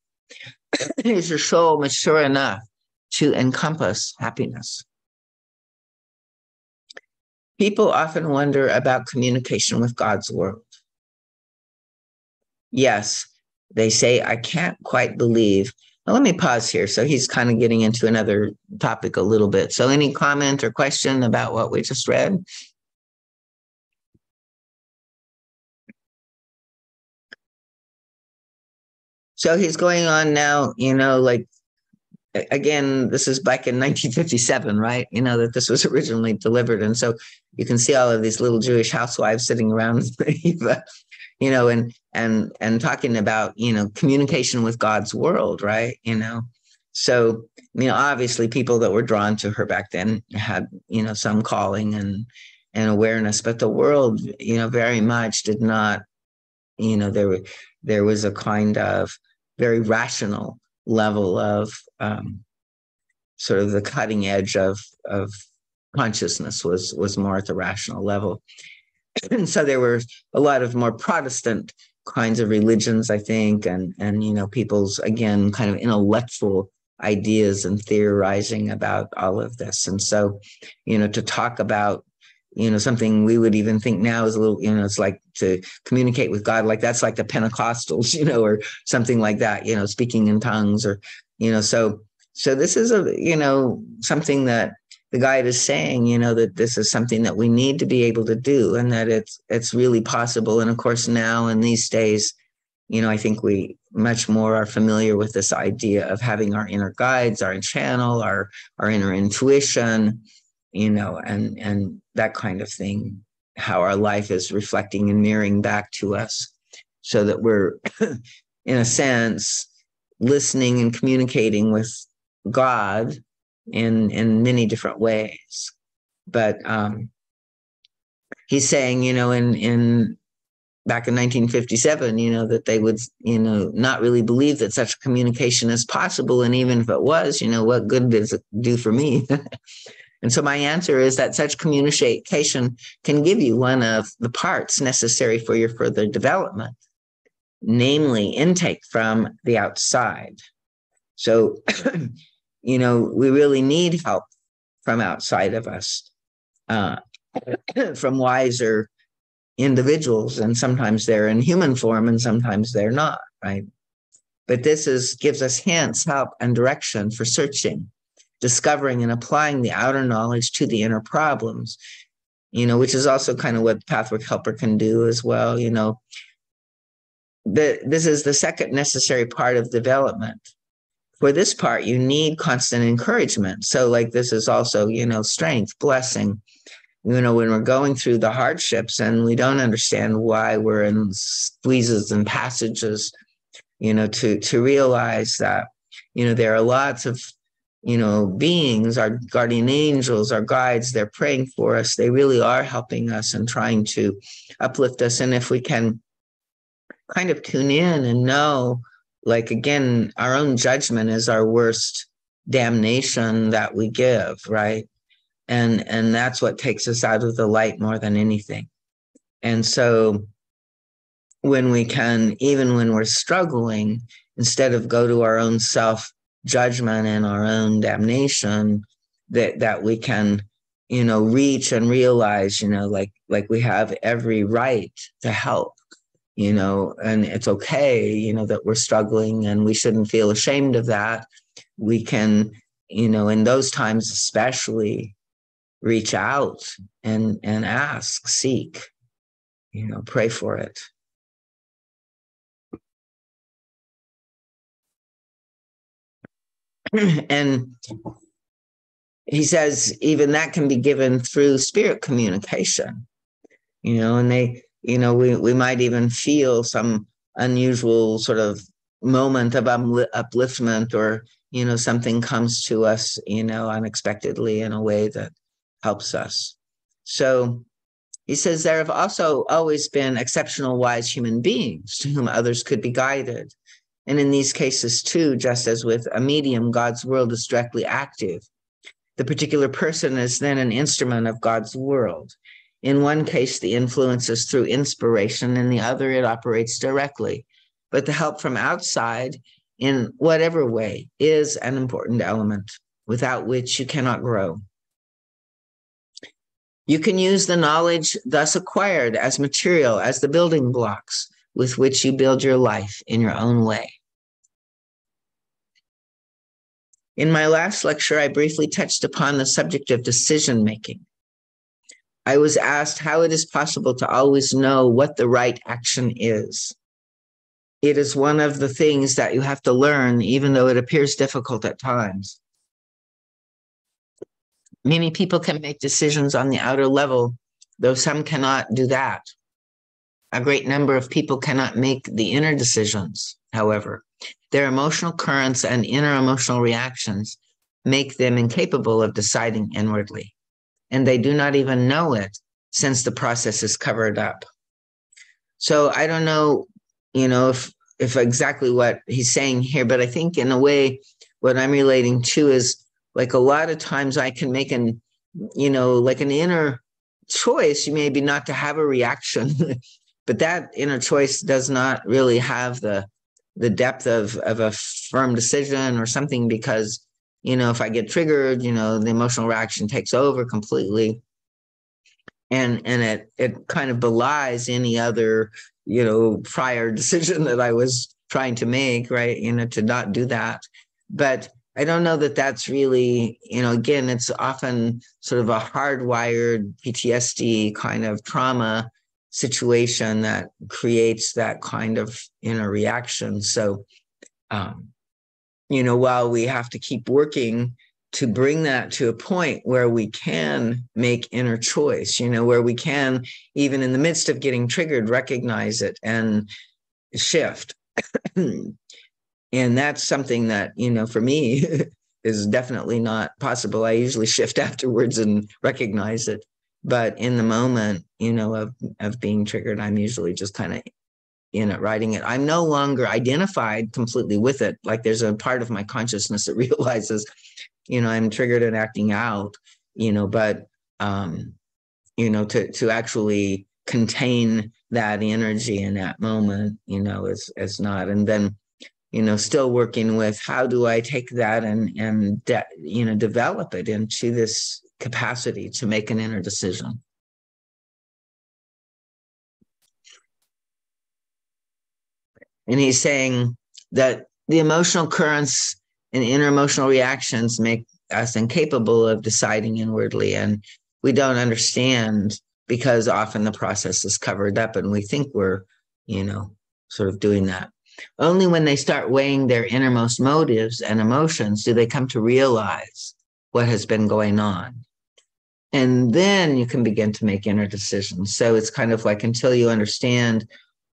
is your soul mature enough to encompass happiness. People often wonder about communication with God's world. Yes, they say, I can't quite believe. Now, let me pause here. So he's kind of getting into another topic a little bit. So any comment or question about what we just read? So he's going on now, like, again, this is back in 1957, right? That this was originally delivered. And so you can see all of these little Jewish housewives sitting around, and talking about, communication with God's world, right? So, obviously people that were drawn to her back then had, some calling and awareness, but the world, very much did not, there was a kind of very rational level of sort of the cutting edge of consciousness was more at the rational level. And so there were a lot of more Protestant kinds of religions, I think, and people's, again, kind of intellectual ideas and theorizing about all of this. And so, to talk about, something we would even think now is a little, it's like to communicate with God, like that's like the Pentecostals, or something like that, speaking in tongues, or, so this is something that the guide is saying, that this is something that we need to be able to do, and that it's really possible. And of course, now in these days, I think we much more are familiar with this idea of having our inner guides, our channel, our inner intuition, and that kind of thing, how our life is reflecting and mirroring back to us, so that we're, in a sense, listening and communicating with God in many different ways. But he's saying, in back in 1957, that they would, not really believe that such communication is possible. And even if it was, what good does it do for me? And so my answer is that such communication can give you one of the parts necessary for your further development, namely intake from the outside. So, we really need help from outside of us. uh, from wiser individuals, and sometimes they're in human form and sometimes they're not, right? But gives us hints, help, and direction for searching, discovering, and applying the outer knowledge to the inner problems, which is also kind of what Pathwork Helper can do as well. This is the second necessary part of development. For this part, you need constant encouragement. So like this is also, strength, blessing, when we're going through the hardships and we don't understand why we're in squeezes and passages, to realize that, there are lots of, beings, our guardian angels, our guides, they're praying for us. They really are helping us and trying to uplift us. And if we can kind of tune in and know, like, again, our own judgment is our worst damnation that we give, right? And that's what takes us out of the light more than anything. And so when we can, even when we're struggling, instead of go to our own self-judgment and our own damnation, that we can, reach and realize, like we have every right to help, and it's okay, that we're struggling and we shouldn't feel ashamed of that. We can, in those times especially, reach out and ask, seek, pray for it. And he says even that can be given through spirit communication, and they, we might even feel some unusual sort of moment of upliftment, or, something comes to us, unexpectedly in a way that helps us. So he says there have also always been exceptional wise human beings to whom others could be guided. And in these cases too, just as with a medium, God's world is directly active. The particular person is then an instrument of God's world. In one case, the influence is through inspiration. In the other, it operates directly. But the help from outside, in whatever way, is an important element, without which you cannot grow. You can use the knowledge thus acquired as material, as the building blocks with which you build your life in your own way. In my last lecture, I briefly touched upon the subject of decision-making. I was asked how it is possible to always know what the right action is. It is one of the things that you have to learn, even though it appears difficult at times. Many people can make decisions on the outer level, though some cannot do that. A great number of people cannot make the inner decisions, however. Their emotional currents and inner emotional reactions make them incapable of deciding inwardly, and they do not even know it since the process is covered up. So I don't know, if exactly what he's saying here, but I think in a way what I'm relating to is like a lot of times I can make an inner choice, maybe not to have a reaction, but that inner choice does not really have the depth of a firm decision or something, because, if I get triggered, the emotional reaction takes over completely. And it kind of belies any other, prior decision that I was trying to make, right? To not do that. But I don't know that that's really, again, it's often sort of a hardwired PTSD kind of trauma situation that creates that kind of inner reaction. So, while we have to keep working to bring that to a point where we can make inner choice, where we can, even in the midst of getting triggered, recognize it and shift. And that's something that, for me is definitely not possible. I usually shift afterwards and recognize it. But in the moment, of being triggered, I'm usually just kind of in it, writing it. I'm no longer identified completely with it. Like there's a part of my consciousness that realizes, I'm triggered and acting out, but, to actually contain that energy in that moment, is not. And then, still working with how do I take that and develop it into this capacity to make an inner decision. And he's saying that the emotional currents and inner emotional reactions make us incapable of deciding inwardly. And we don't understand because often the process is covered up and we think we're, sort of doing that. Only when they start weighing their innermost motives and emotions do they come to realize what has been going on. And then you can begin to make inner decisions. So it's kind of like until you understand,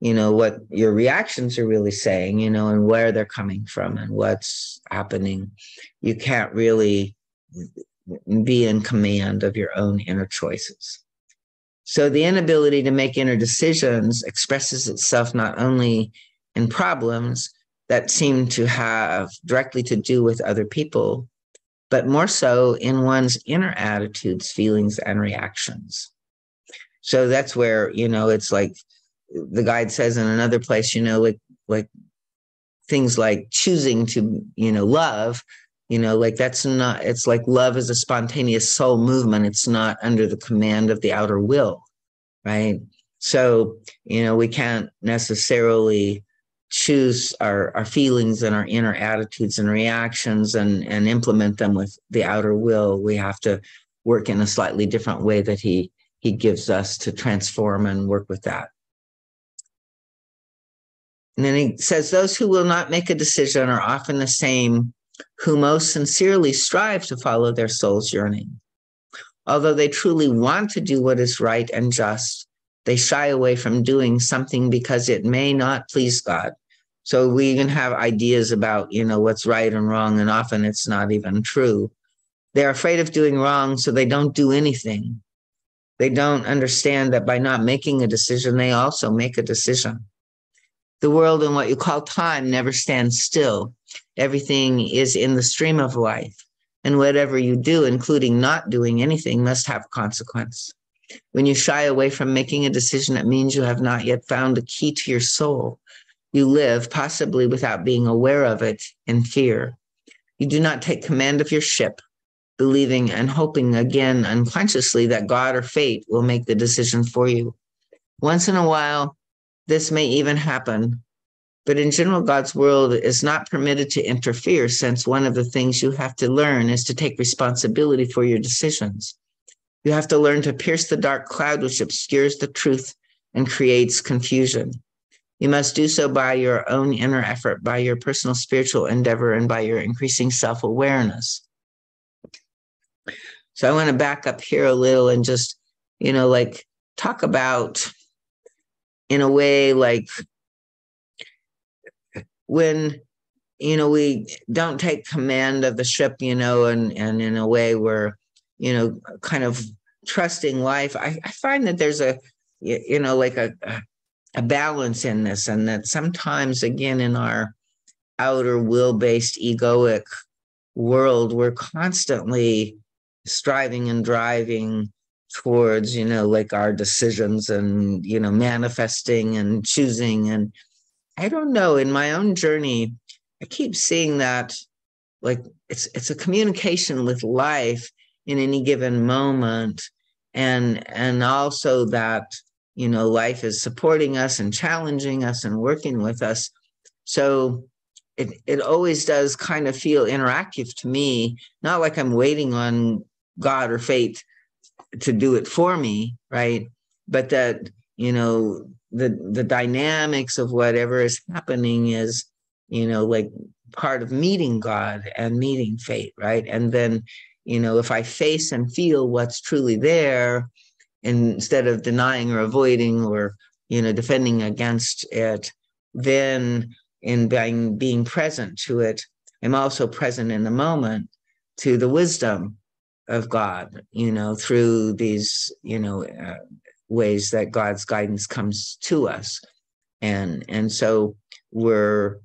what your reactions are really saying, and where they're coming from and what's happening, you can't really be in command of your own inner choices. So the inability to make inner decisions expresses itself not only in problems that seem to have directly to do with other people, but more so in one's inner attitudes, feelings, and reactions. So that's where, it's like the guide says in another place, like things like choosing to, love, that's not, it's like love is a spontaneous soul movement. It's not under the command of the outer will, right? So, we can't necessarily choose our feelings and our inner attitudes and reactions and implement them with the outer will. We have to work in a slightly different way that he gives us to transform and work with that. And then he says, those who will not make a decision are often the same who most sincerely strive to follow their soul's yearning. Although they truly want to do what is right and just, they shy away from doing something because it may not please God. So we can have ideas about, what's right and wrong, and often it's not even true. They're afraid of doing wrong, so they don't do anything. They don't understand that by not making a decision, they also make a decision. The world and what you call time never stands still. Everything is in the stream of life. And whatever you do, including not doing anything, must have consequence. When you shy away from making a decision, it means you have not yet found the key to your soul. You live, possibly without being aware of it, in fear. You do not take command of your ship, believing and hoping again unconsciously that God or fate will make the decision for you. Once in a while, this may even happen, but in general, God's world is not permitted to interfere, since one of the things you have to learn is to take responsibility for your decisions. You have to learn to pierce the dark cloud which obscures the truth and creates confusion. You must do so by your own inner effort, by your personal spiritual endeavor, and by your increasing self-awareness. So I want to back up here a little and just, talk about, in a way, like when, we don't take command of the ship, and in a way we're, kind of trusting life. I find that there's a balance in this, and that sometimes, again, in our outer will-based egoic world, we're constantly striving and driving towards, our decisions and, manifesting and choosing. And I don't know, in my own journey, I keep seeing that like it's a communication with life in any given moment, and also that life is supporting us and challenging us and working with us. So it always does kind of feel interactive to me, not like I'm waiting on God or fate to do it for me, right? But that the dynamics of whatever is happening is like part of meeting God and meeting fate, right? And then if I face and feel what's truly there, instead of denying or avoiding or defending against it, then in being present to it, I'm also present in the moment to the wisdom of God, through these ways that God's guidance comes to us. And so we're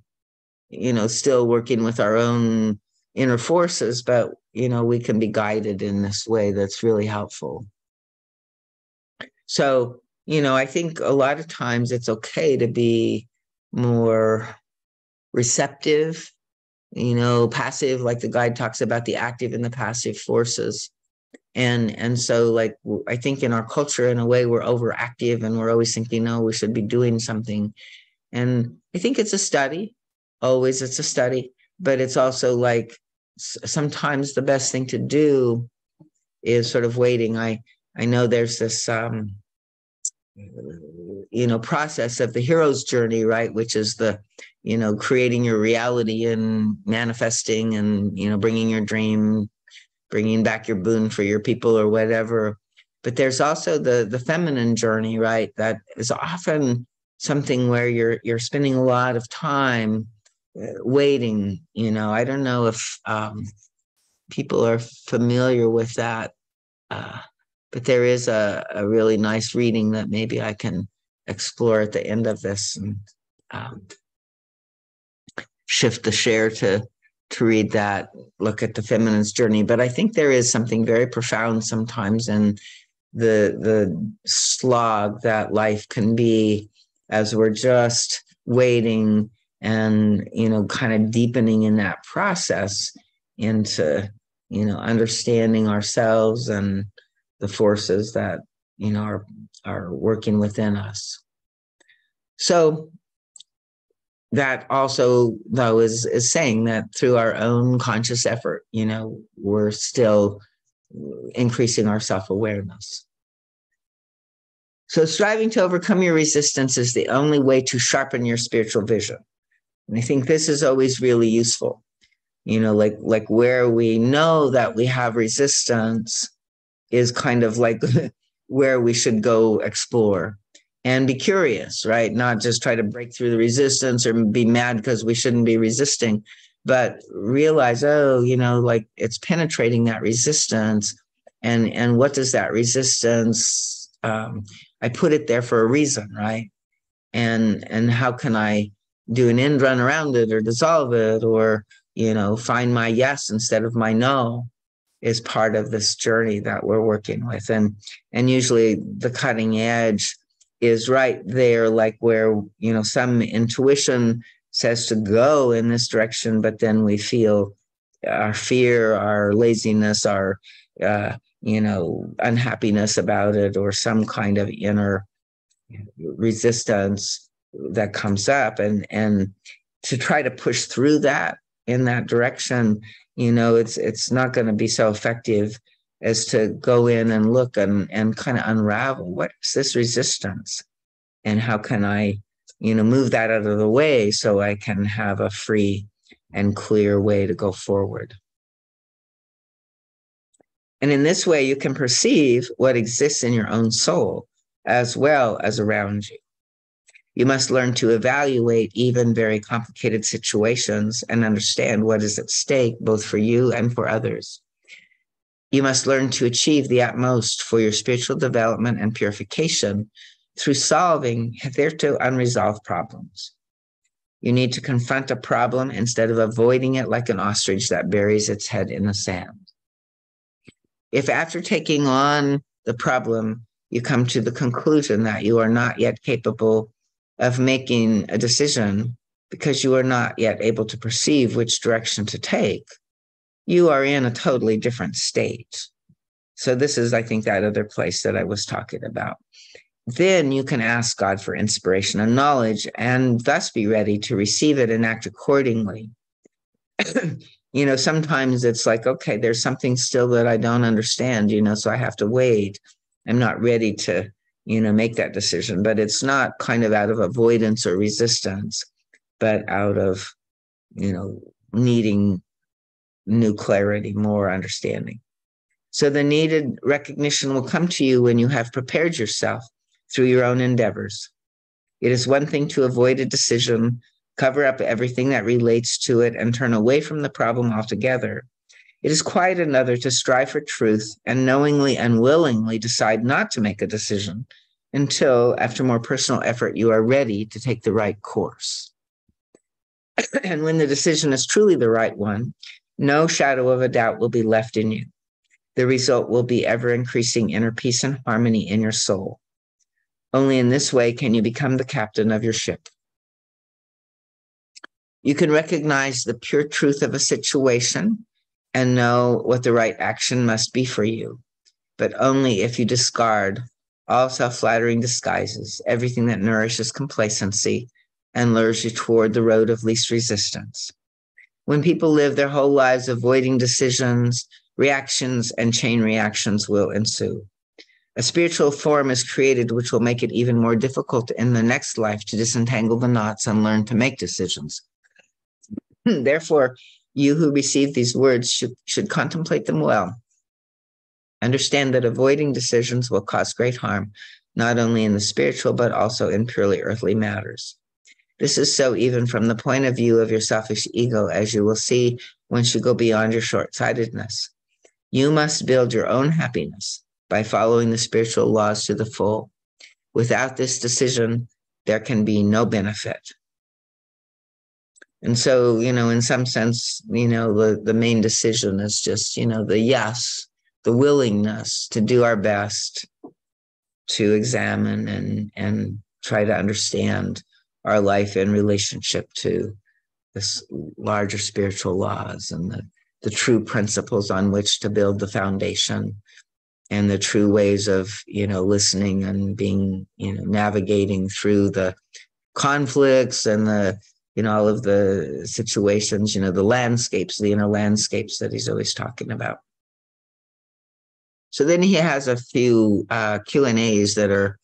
still working with our own inner forces, but we can be guided in this way that's really helpful. So I think a lot of times it's okay to be more receptive, passive, like the guide talks about the active and the passive forces. And so, like, I think in our culture, in a way, we're overactive and we're always thinking, no, we should be doing something. And I think it's a study. Always it's a study, but it's also like sometimes the best thing to do is sort of waiting. I know there's this process of the hero's journey, right? Which is the, creating your reality and manifesting and, bringing your dream, bringing back your boon for your people or whatever. But there's also the feminine journey, right? That is often something where you're spending a lot of time waiting. I don't know if people are familiar with that. But there is a really nice reading that maybe I can explore at the end of this, and shift the share to read that, look at the feminine's journey. But I think there is something very profound sometimes in the slog that life can be as we're just waiting and, kind of deepening in that process into, understanding ourselves and the forces that, are working within us. So that also, though, is saying that through our own conscious effort, we're still increasing our self-awareness. So striving to overcome your resistance is the only way to sharpen your spiritual vision. And I think this is always really useful. Like where we know that we have resistance is kind of like where we should go explore and be curious, right? Not just try to break through the resistance or be mad because we shouldn't be resisting, but realize, like it's penetrating that resistance. And what does that resistance, I put it there for a reason, right? And how can I do an end run around it or dissolve it or, find my yes instead of my no is part of this journey that we're working with. And usually the cutting edge is right there, like where, some intuition says to go in this direction, but then we feel our fear, our laziness, our, unhappiness about it, or some kind of inner resistance that comes up. And to try to push through that in that direction, it's not going to be so effective as to go in and look and kind of unravel what is this resistance and how can I, move that out of the way so I can have a free and clear way to go forward. And in this way, you can perceive what exists in your own soul as well as around you. You must learn to evaluate even very complicated situations and understand what is at stake, both for you and for others. You must learn to achieve the utmost for your spiritual development and purification through solving hitherto unresolved problems. You need to confront a problem instead of avoiding it like an ostrich that buries its head in the sand. If after taking on the problem, you come to the conclusion that you are not yet capable of making a decision because you are not yet able to perceive which direction to take, you are in a totally different state. So this is, I think, that other place that I was talking about. Then you can ask God for inspiration and knowledge and thus be ready to receive it and act accordingly. Sometimes it's like, okay, there's something still that I don't understand, so I have to wait. I'm not ready to, make that decision, but it's not kind of out of avoidance or resistance, but out of, needing new clarity, more understanding. So the needed recognition will come to you when you have prepared yourself through your own endeavors. It is one thing to avoid a decision, cover up everything that relates to it, and turn away from the problem altogether. It is quite another to strive for truth and knowingly and willingly decide not to make a decision until, after more personal effort, you are ready to take the right course. And when the decision is truly the right one, no shadow of a doubt will be left in you. The result will be ever-increasing inner peace and harmony in your soul. Only in this way can you become the captain of your ship. You can recognize the pure truth of a situation and know what the right action must be for you, but only if you discard all self-flattering disguises, everything that nourishes complacency and lures you toward the road of least resistance. When people live their whole lives avoiding decisions, reactions and chain reactions will ensue. A spiritual form is created which will make it even more difficult in the next life to disentangle the knots and learn to make decisions. Therefore, you who receive these words should contemplate them well. Understand that avoiding decisions will cause great harm, not only in the spiritual, but also in purely earthly matters. This is so even from the point of view of your selfish ego, as you will see once you go beyond your short-sightedness. You must build your own happiness by following the spiritual laws to the full. Without this decision, there can be no benefit. And so, in some sense, the main decision is just, the yes, the willingness to do our best to examine and try to understand our life in relationship to this larger spiritual laws and the true principles on which to build the foundation and the true ways of, listening and being, navigating through the conflicts and all of the situations, the landscapes, the inner landscapes that he's always talking about. So then he has a few Q&As that are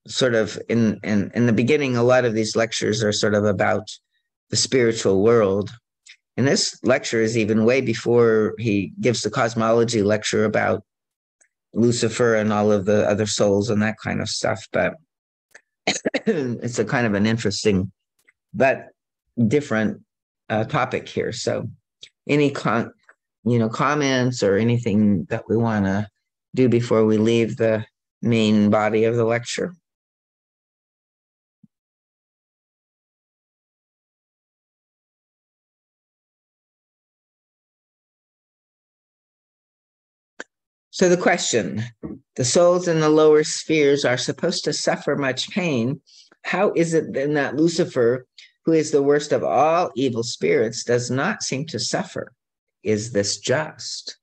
sort of in the beginning. A lot of these lectures are sort of about the spiritual world. And this lecture is even way before he gives the cosmology lecture about Lucifer and all of the other souls and that kind of stuff. But it's a kind of an interesting but different topic here. So any comments or anything that we want to do before we leave the main body of the lecture? So the question, the souls in the lower spheres are supposed to suffer much pain. How is it then that Lucifer, who is the worst of all evil spirits, does not seem to suffer? Is this just?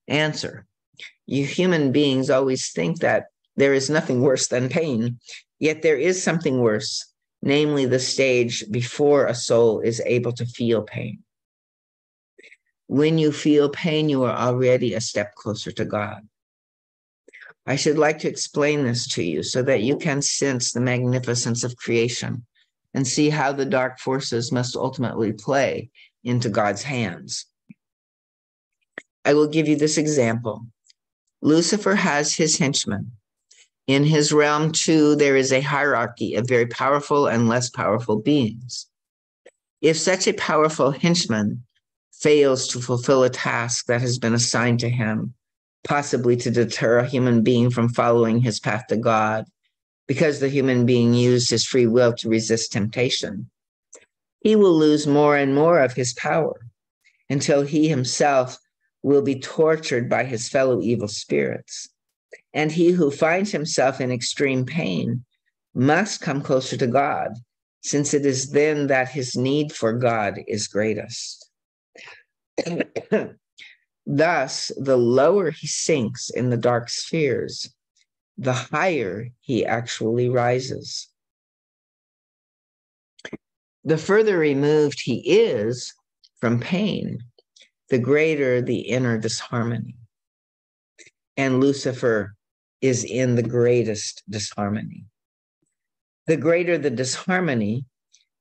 Answer, you human beings always think that there is nothing worse than pain, yet there is something worse, namely the stage before a soul is able to feel pain. When you feel pain, you are already a step closer to God. I should like to explain this to you so that you can sense the magnificence of creation and see how the dark forces must ultimately play into God's hands. I will give you this example. Lucifer has his henchmen. In his realm, too, there is a hierarchy of very powerful and less powerful beings. If such a powerful henchman fails to fulfill a task that has been assigned to him, possibly to deter a human being from following his path to God, because the human being used his free will to resist temptation, he will lose more and more of his power until he himself will be tortured by his fellow evil spirits. And he who finds himself in extreme pain must come closer to God, since it is then that his need for God is greatest. Thus, the lower he sinks in the dark spheres, the higher he actually rises. The further removed he is from pain, the greater the inner disharmony. And Lucifer is in the greatest disharmony. The greater the disharmony,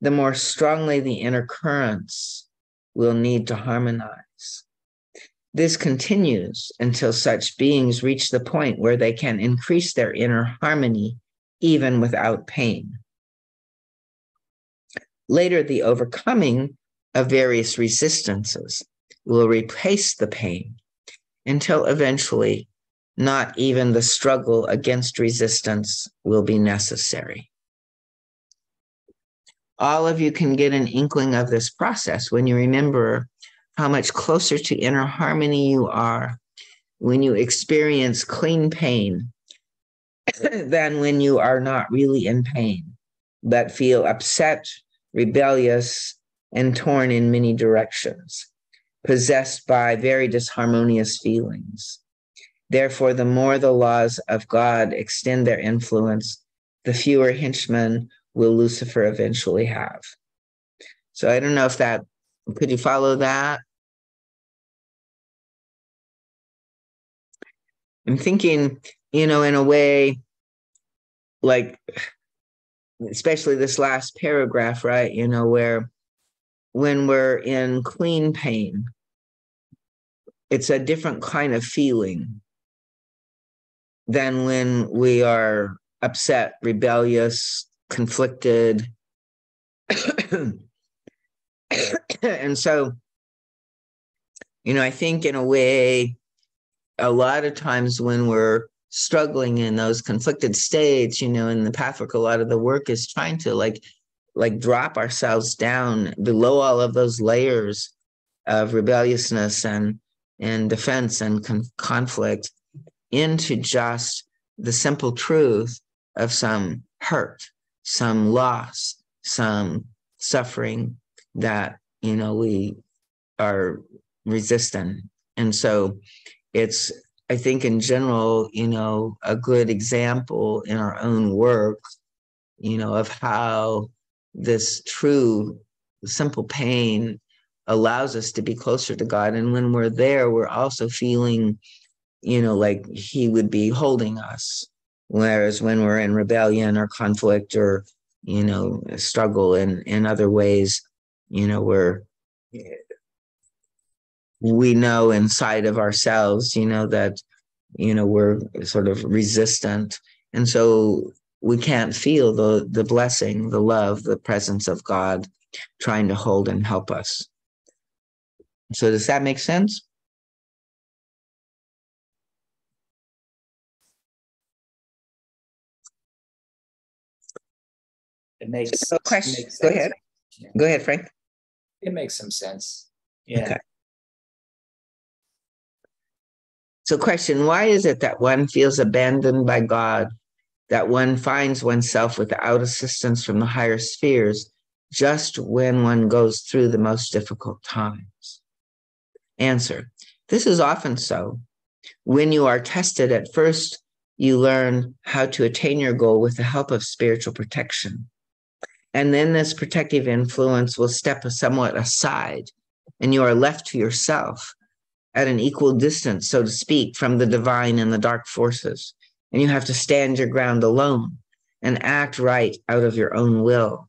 the more strongly the inner currents will need to harmonize. This continues until such beings reach the point where they can increase their inner harmony even without pain. Later, the overcoming of various resistances will replace the pain until eventually not even the struggle against resistance will be necessary. All of you can get an inkling of this process when you remember how much closer to inner harmony you are when you experience clean pain than when you are not really in pain, but feel upset, rebellious, and torn in many directions. possessed by very disharmonious feelings. Therefore, the more the laws of God extend their influence, the fewer henchmen will Lucifer eventually have. So I don't know if that, could you follow that? I'm thinking, in a way, like, especially this last paragraph, right? Where when we're in clean pain, it's a different kind of feeling than when we are upset, rebellious, conflicted. And so, I think in a way, a lot of times when we're struggling in those conflicted states, in the pathwork, a lot of the work is trying to like drop ourselves down below all of those layers of rebelliousness and defense and conflict into just the simple truth of some hurt, some loss, some suffering that, we are resistant. And so it's, I think in general, a good example in our own work, of how this true, simple pain allows us to be closer to God. And when we're there, we're also feeling, like he would be holding us. Whereas when we're in rebellion or conflict or, struggle in other ways, we know inside of ourselves, that, we're sort of resistant. And so we can't feel the blessing, the love, the presence of God trying to hold and help us. So does that make sense? It makes, So question. makes Go sense. ahead. Yeah. Go ahead, Frank. It makes some sense. Yeah. Okay. So question, why is it that one feels abandoned by God, that one finds oneself without assistance from the higher spheres just when one goes through the most difficult times? Answer, this is often so. When you are tested at first, you learn how to attain your goal with the help of spiritual protection. And then this protective influence will step somewhat aside, and you are left to yourself at an equal distance, so to speak, from the divine and the dark forces. And you have to stand your ground alone and act right out of your own will.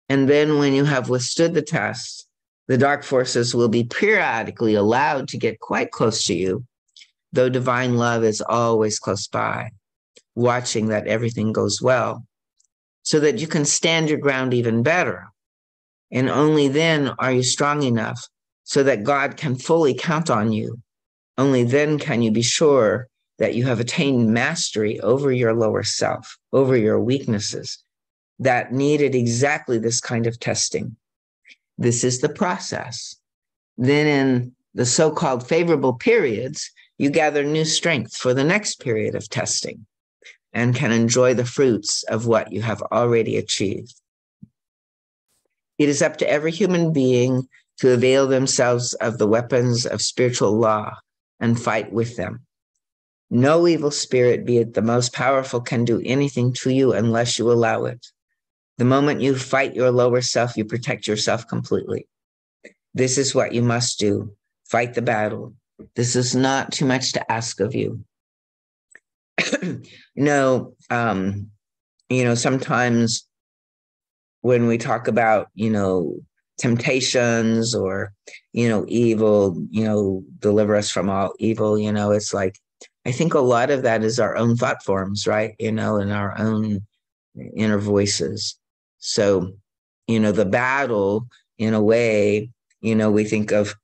And then when you have withstood the test, the dark forces will be periodically allowed to get quite close to you, though divine love is always close by, watching that everything goes well, so that you can stand your ground even better. And only then are you strong enough so that God can fully count on you. Only then can you be sure that you have attained mastery over your lower self, over your weaknesses that needed exactly this kind of testing. This is the process. Then in the so-called favorable periods, you gather new strength for the next period of testing and can enjoy the fruits of what you have already achieved. It is up to every human being to avail themselves of the weapons of spiritual law and fight with them. No evil spirit, be it the most powerful, can do anything to you unless you allow it. The moment you fight your lower self, you protect yourself completely. This is what you must do. Fight the battle. This is not too much to ask of you. Sometimes when we talk about, temptations or, evil, deliver us from all evil, it's like, I think a lot of that is our own thought forms, right? And our own inner voices. So, the battle, in a way, we think of,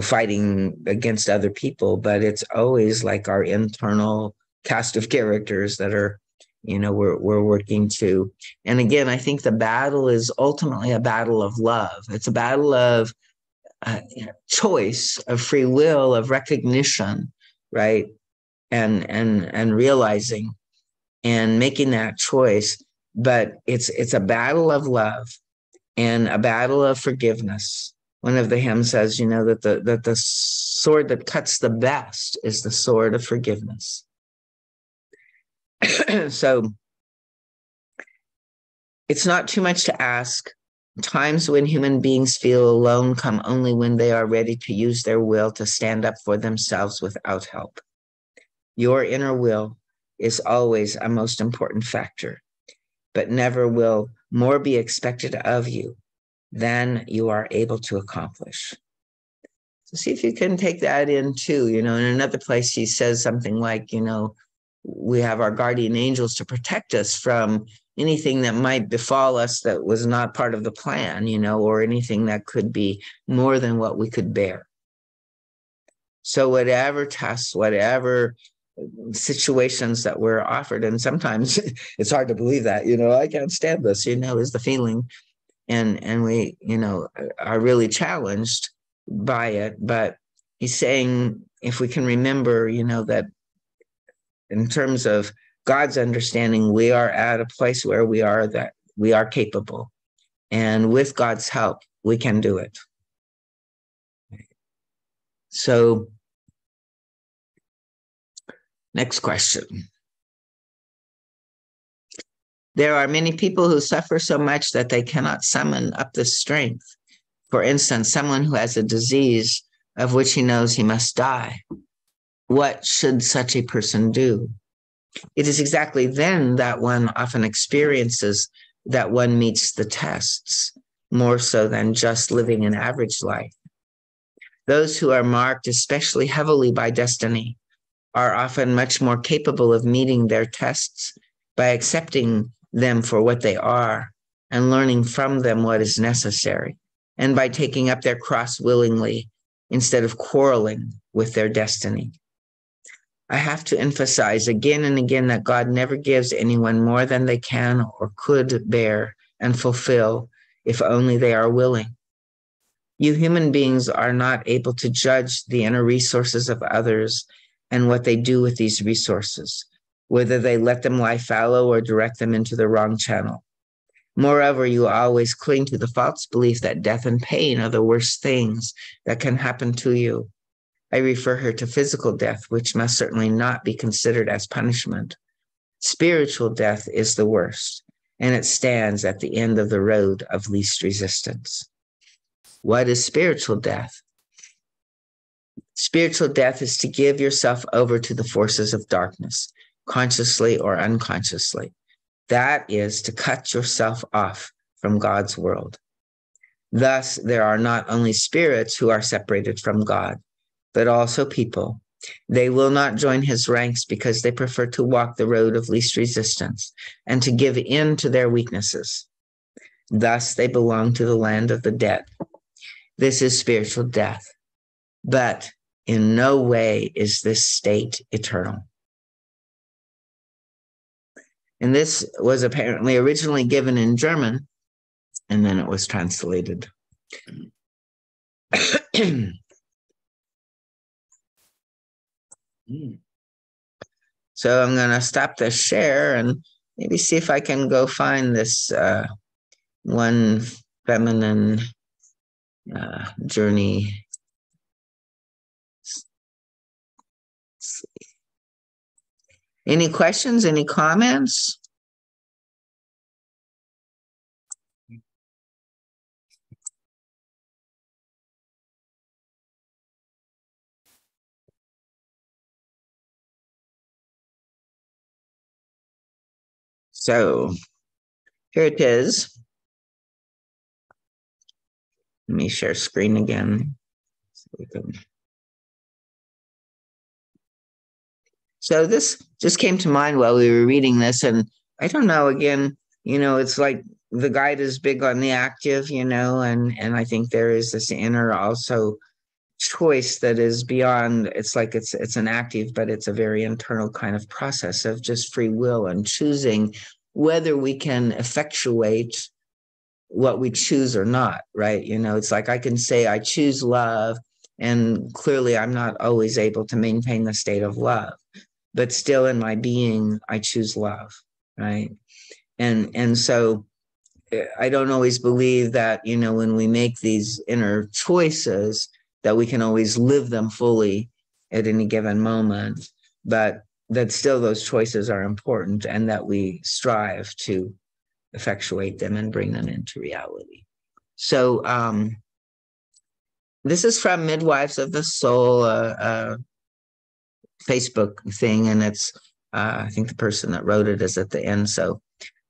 fighting against other people, but it's always like our internal cast of characters that are, we're working to. And again, I think the battle is ultimately a battle of love. It's a battle of choice, of free will, of recognition, right? And realizing and making that choice. But it's a battle of love and a battle of forgiveness one of the hymns says, that the sword that cuts the best is the sword of forgiveness. So it's not too much to ask. Times when human beings feel alone come only when they are ready to use their will to stand up for themselves without help. Your inner will is always a most important factor, but never will more be expected of you than you are able to accomplish. So see if you can take that in too. In another place, he says something like, we have our guardian angels to protect us from anything that might befall us that was not part of the plan, or anything that could be more than what we could bear. So whatever tests, whatever situations that we're offered, and sometimes it's hard to believe that, I can't stand this, is the feeling. And we, are really challenged by it. But he's saying, if we can remember, that in terms of God's understanding, we are at a place where we are capable. And with God's help, we can do it. So, next question. There are many people who suffer so much that they cannot summon up the strength. For instance, someone who has a disease of which he knows he must die. What should such a person do? It is exactly then that one often experiences that one meets the tests, more so than just living an average life. Those who are marked especially heavily by destiny are often much more capable of meeting their tests by accepting them for what they are and learning from them what is necessary, and by taking up their cross willingly instead of quarreling with their destiny. I have to emphasize again and again that God never gives anyone more than they can or could bear and fulfill if only they are willing. You human beings are not able to judge the inner resources of others and what they do with these resources, whether they let them lie fallow or direct them into the wrong channel. Moreover, you always cling to the false belief that death and pain are the worst things that can happen to you. I refer here to physical death, which must certainly not be considered as punishment. Spiritual death is the worst, and it stands at the end of the road of least resistance. What is spiritual death? Spiritual death is to give yourself over to the forces of darkness, consciously or unconsciously. That is to cut yourself off from God's world. Thus, there are not only spirits who are separated from God, but also people. They will not join his ranks because they prefer to walk the road of least resistance and to give in to their weaknesses. Thus, they belong to the land of the dead. This is spiritual death, but in no way is this state eternal. And this was apparently originally given in German, and then it was translated. So I'm going to stop the share and maybe see if I can go find this one feminine journey. Any questions? Any comments? So here it is. Let me share screen again. So this just came to mind while we were reading this, and I don't know, again, it's like the guide is big on the active, and I think there is this inner also choice that is beyond. It's like it's an active, but it's a very internal kind of process of just free will and choosing whether we can effectuate what we choose or not, right? It's like I can say I choose love, and clearly I'm not always able to maintain the state of love, but still in my being I choose love, right? And so I don't always believe that, when we make these inner choices, that we can always live them fully at any given moment, but that still those choices are important and that we strive to effectuate them and bring them into reality. So this is from Midwives of the Soul, Facebook thing, and it's I think the person that wrote it is at the end, so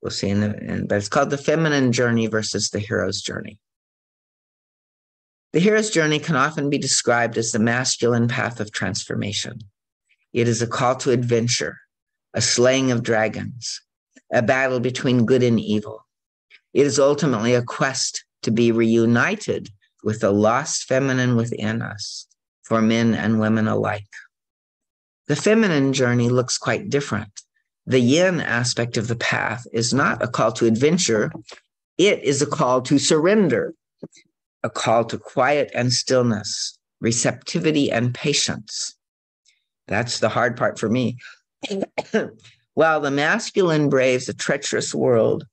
we'll see in the end. But it's called The Feminine Journey versus the Hero's Journey. The hero's journey can often be described as the masculine path of transformation. It is a call to adventure, a slaying of dragons, a battle between good and evil. It is ultimately a quest to be reunited with the lost feminine within us, for men and women alike. The feminine journey looks quite different. The yin aspect of the path is not a call to adventure. It is a call to surrender, a call to quiet and stillness, receptivity and patience. That's the hard part for me. While the masculine braves a treacherous world,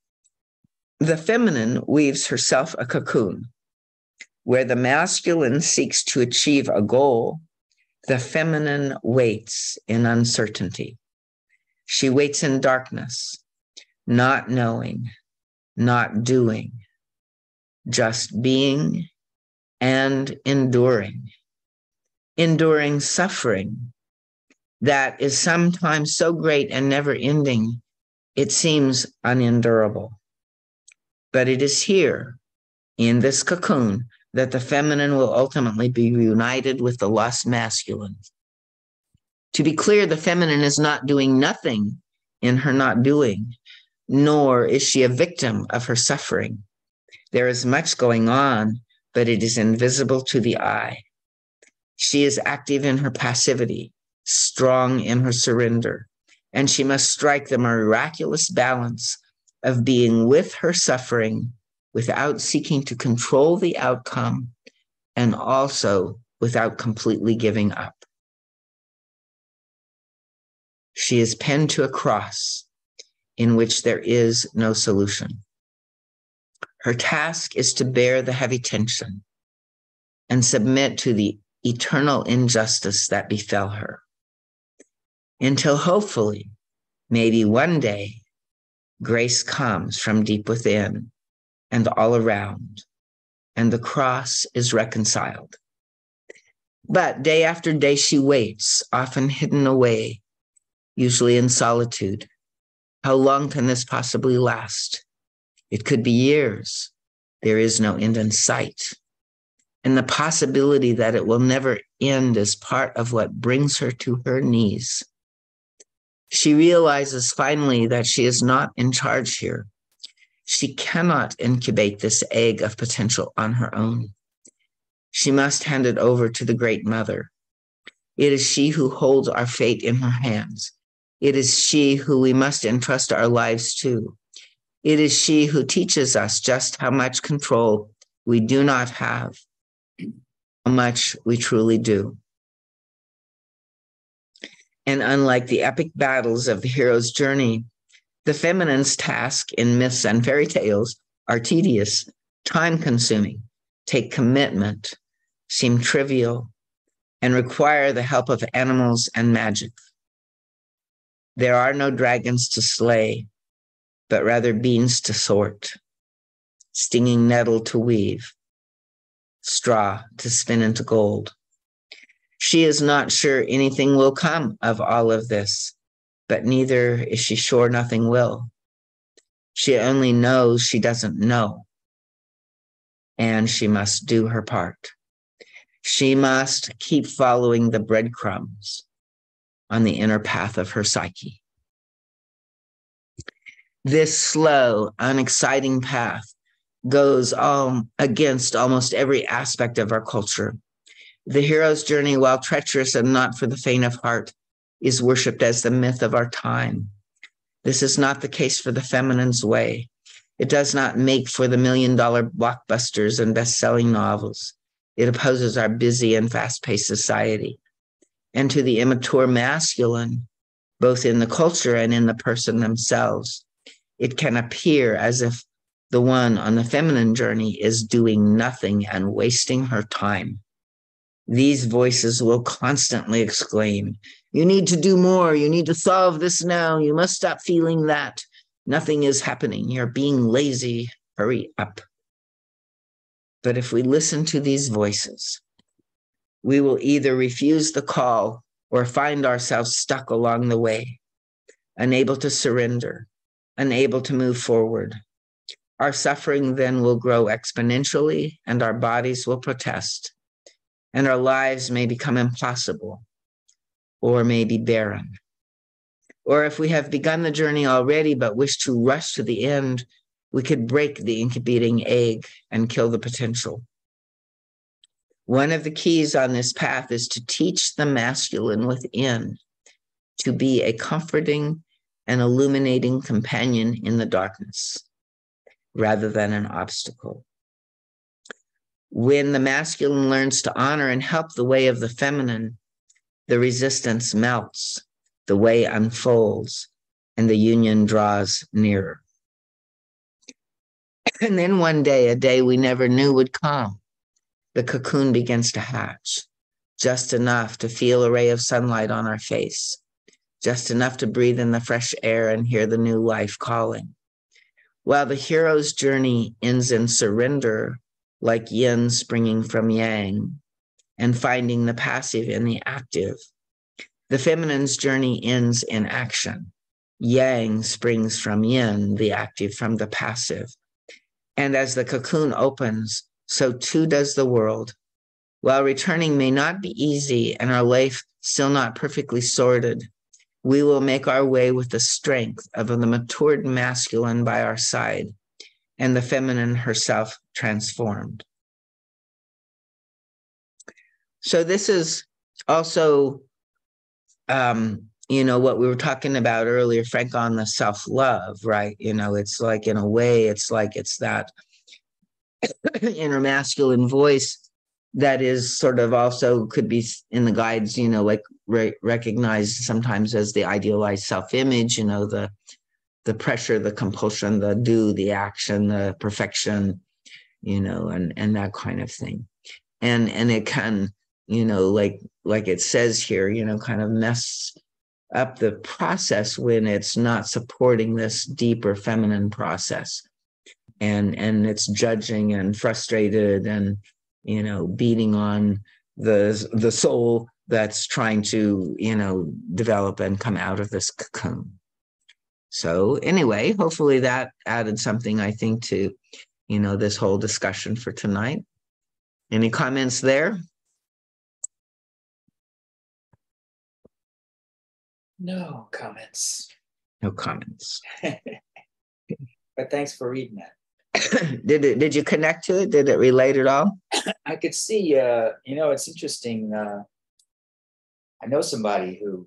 the feminine weaves herself a cocoon. Where the masculine seeks to achieve a goal, the feminine waits in uncertainty. She waits in darkness, not knowing, not doing, just being and enduring suffering that is sometimes so great and never ending, it seems unendurable. But it is here, in this cocoon, that the feminine will ultimately be reunited with the lost masculine. To be clear, the feminine is not doing nothing in her not doing, nor is she a victim of her suffering. There is much going on, but it is invisible to the eye. She is active in her passivity, strong in her surrender, and she must strike the miraculous balance of being with her suffering without seeking to control the outcome and also without completely giving up. She is pinned to a cross in which there is no solution. Her task is to bear the heavy tension and submit to the eternal injustice that befell her, until hopefully, maybe one day, grace comes from deep within and all around, and the cross is reconciled. But day after day she waits, often hidden away, usually in solitude. How long can this possibly last? It could be years. There is no end in sight. And the possibility that it will never end is part of what brings her to her knees. She realizes finally that she is not in charge here. She cannot incubate this egg of potential on her own. She must hand it over to the Great Mother. It is she who holds our fate in her hands. It is she who we must entrust our lives to. It is she who teaches us just how much control we do not have, how much we truly do. And unlike the epic battles of the hero's journey, the feminine's task in myths and fairy tales are tedious, time-consuming, take commitment, seem trivial, and require the help of animals and magic. There are no dragons to slay, but rather beans to sort, stinging nettle to weave, straw to spin into gold. She is not sure anything will come of all of this, but neither is she sure nothing will. She only knows she doesn't know, and she must do her part. She must keep following the breadcrumbs on the inner path of her psyche. This slow, unexciting path goes against almost every aspect of our culture. The hero's journey, while treacherous and not for the faint of heart, is worshipped as the myth of our time. This is not the case for the feminine's way. It does not make for the million-dollar blockbusters and best-selling novels. It opposes our busy and fast-paced society. And to the immature masculine, both in the culture and in the person themselves, it can appear as if the one on the feminine journey is doing nothing and wasting her time. These voices will constantly exclaim, you need to do more. You need to solve this now. You must stop feeling that. Nothing is happening. You're being lazy. Hurry up. But if we listen to these voices, we will either refuse the call or find ourselves stuck along the way, unable to surrender, unable to move forward. Our suffering then will grow exponentially, and our bodies will protest, and our lives may become impossible or may be barren. Or if we have begun the journey already but wish to rush to the end, we could break the incubating egg and kill the potential. One of the keys on this path is to teach the masculine within to be a comforting and illuminating companion in the darkness, rather than an obstacle. When the masculine learns to honor and help the way of the feminine, the resistance melts, the way unfolds, and the union draws nearer. And then one day, a day we never knew would come, the cocoon begins to hatch, just enough to feel a ray of sunlight on our face, just enough to breathe in the fresh air and hear the new life calling. While the hero's journey ends in surrender, like yin springing from yang, and finding the passive in the active, the feminine's journey ends in action. Yang springs from yin, the active from the passive. And as the cocoon opens, so too does the world. While returning may not be easy and our life still not perfectly sorted, we will make our way with the strength of the matured masculine by our side and the feminine herself transformed. So this is also, what we were talking about earlier, Frank, on the self-love, right? It's like, in a way, it's like it's that inner masculine voice that is sort of also could be in the guides, recognized sometimes as the idealized self-image, the pressure, the compulsion, the do, the action, the perfection, and that kind of thing. And it can, like it says here, kind of mess up the process when it's not supporting this deeper feminine process. And it's judging and frustrated and, beating on the soul that's trying to, develop and come out of this cocoon. So anyway, hopefully that added something, I think, to, this whole discussion for tonight. Any comments there? No comments. No comments. But thanks for reading that. Did you connect to it? Did it relate at all? I could see, it's interesting. I know somebody who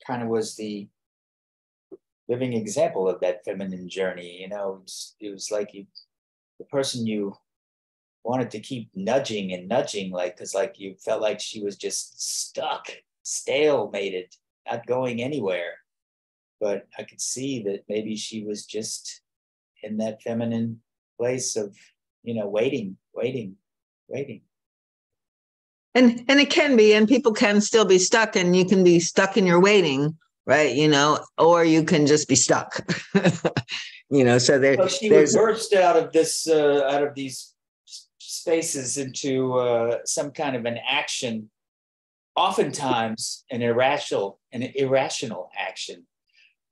kind of was the living example of that feminine journey. It was like the person you wanted to keep nudging and nudging, because you felt like she was just stuck, stalemated, not going anywhere. But I could see that maybe she was just in that feminine place of, waiting. And it can be, and people can still be stuck, and you can be stuck in your waiting, right? Or you can just be stuck. So there. She would burst out of these spaces into some kind of an action, oftentimes an irrational action,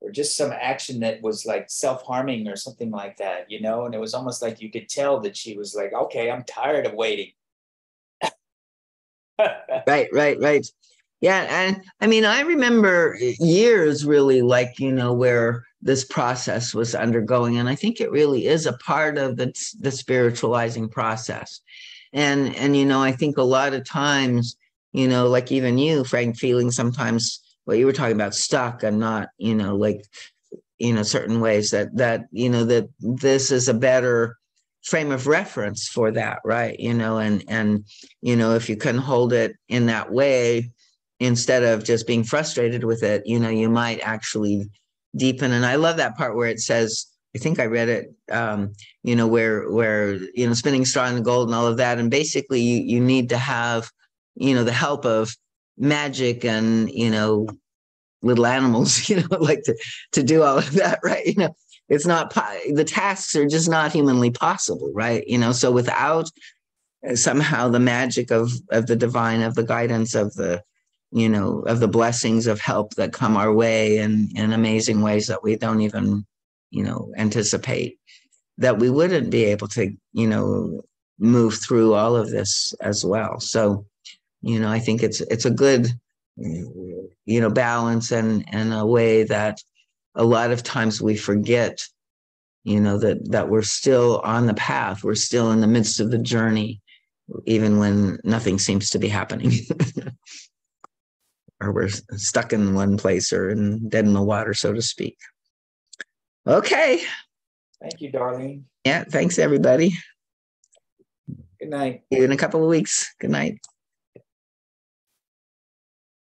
or just some action that was like self-harming or something like that, and it was almost like you could tell that she was like, okay, I'm tired of waiting. Right. Yeah. And I mean, I remember years really where this process was undergoing. And I think it really is a part of the spiritualizing process. And I think a lot of times, like even you, Frank, feeling sometimes what you were talking about, stuck and not, certain ways that this is a better frame of reference for that, right? And if you can hold it in that way, instead of just being frustrated with it, you might actually deepen. And I love that part where it says, I think I read it, where, spinning straw in the gold and all of that. And basically you need to have, the help of magic and, little animals, like to do all of that, right? It's not, the tasks are just not humanly possible, right? So without somehow the magic of the divine, of the guidance, of the, of the blessings of help that come our way in amazing ways that we don't even, anticipate, that we wouldn't be able to, move through all of this as well. So, I think it's a good, balance and a way that a lot of times we forget, that we're still on the path, we're still in the midst of the journey, even when nothing seems to be happening. Or we're stuck in one place or dead in the water, so to speak. Okay. Thank you, Darlene. Yeah. Thanks, everybody. Good night. See you in a couple of weeks. Good night.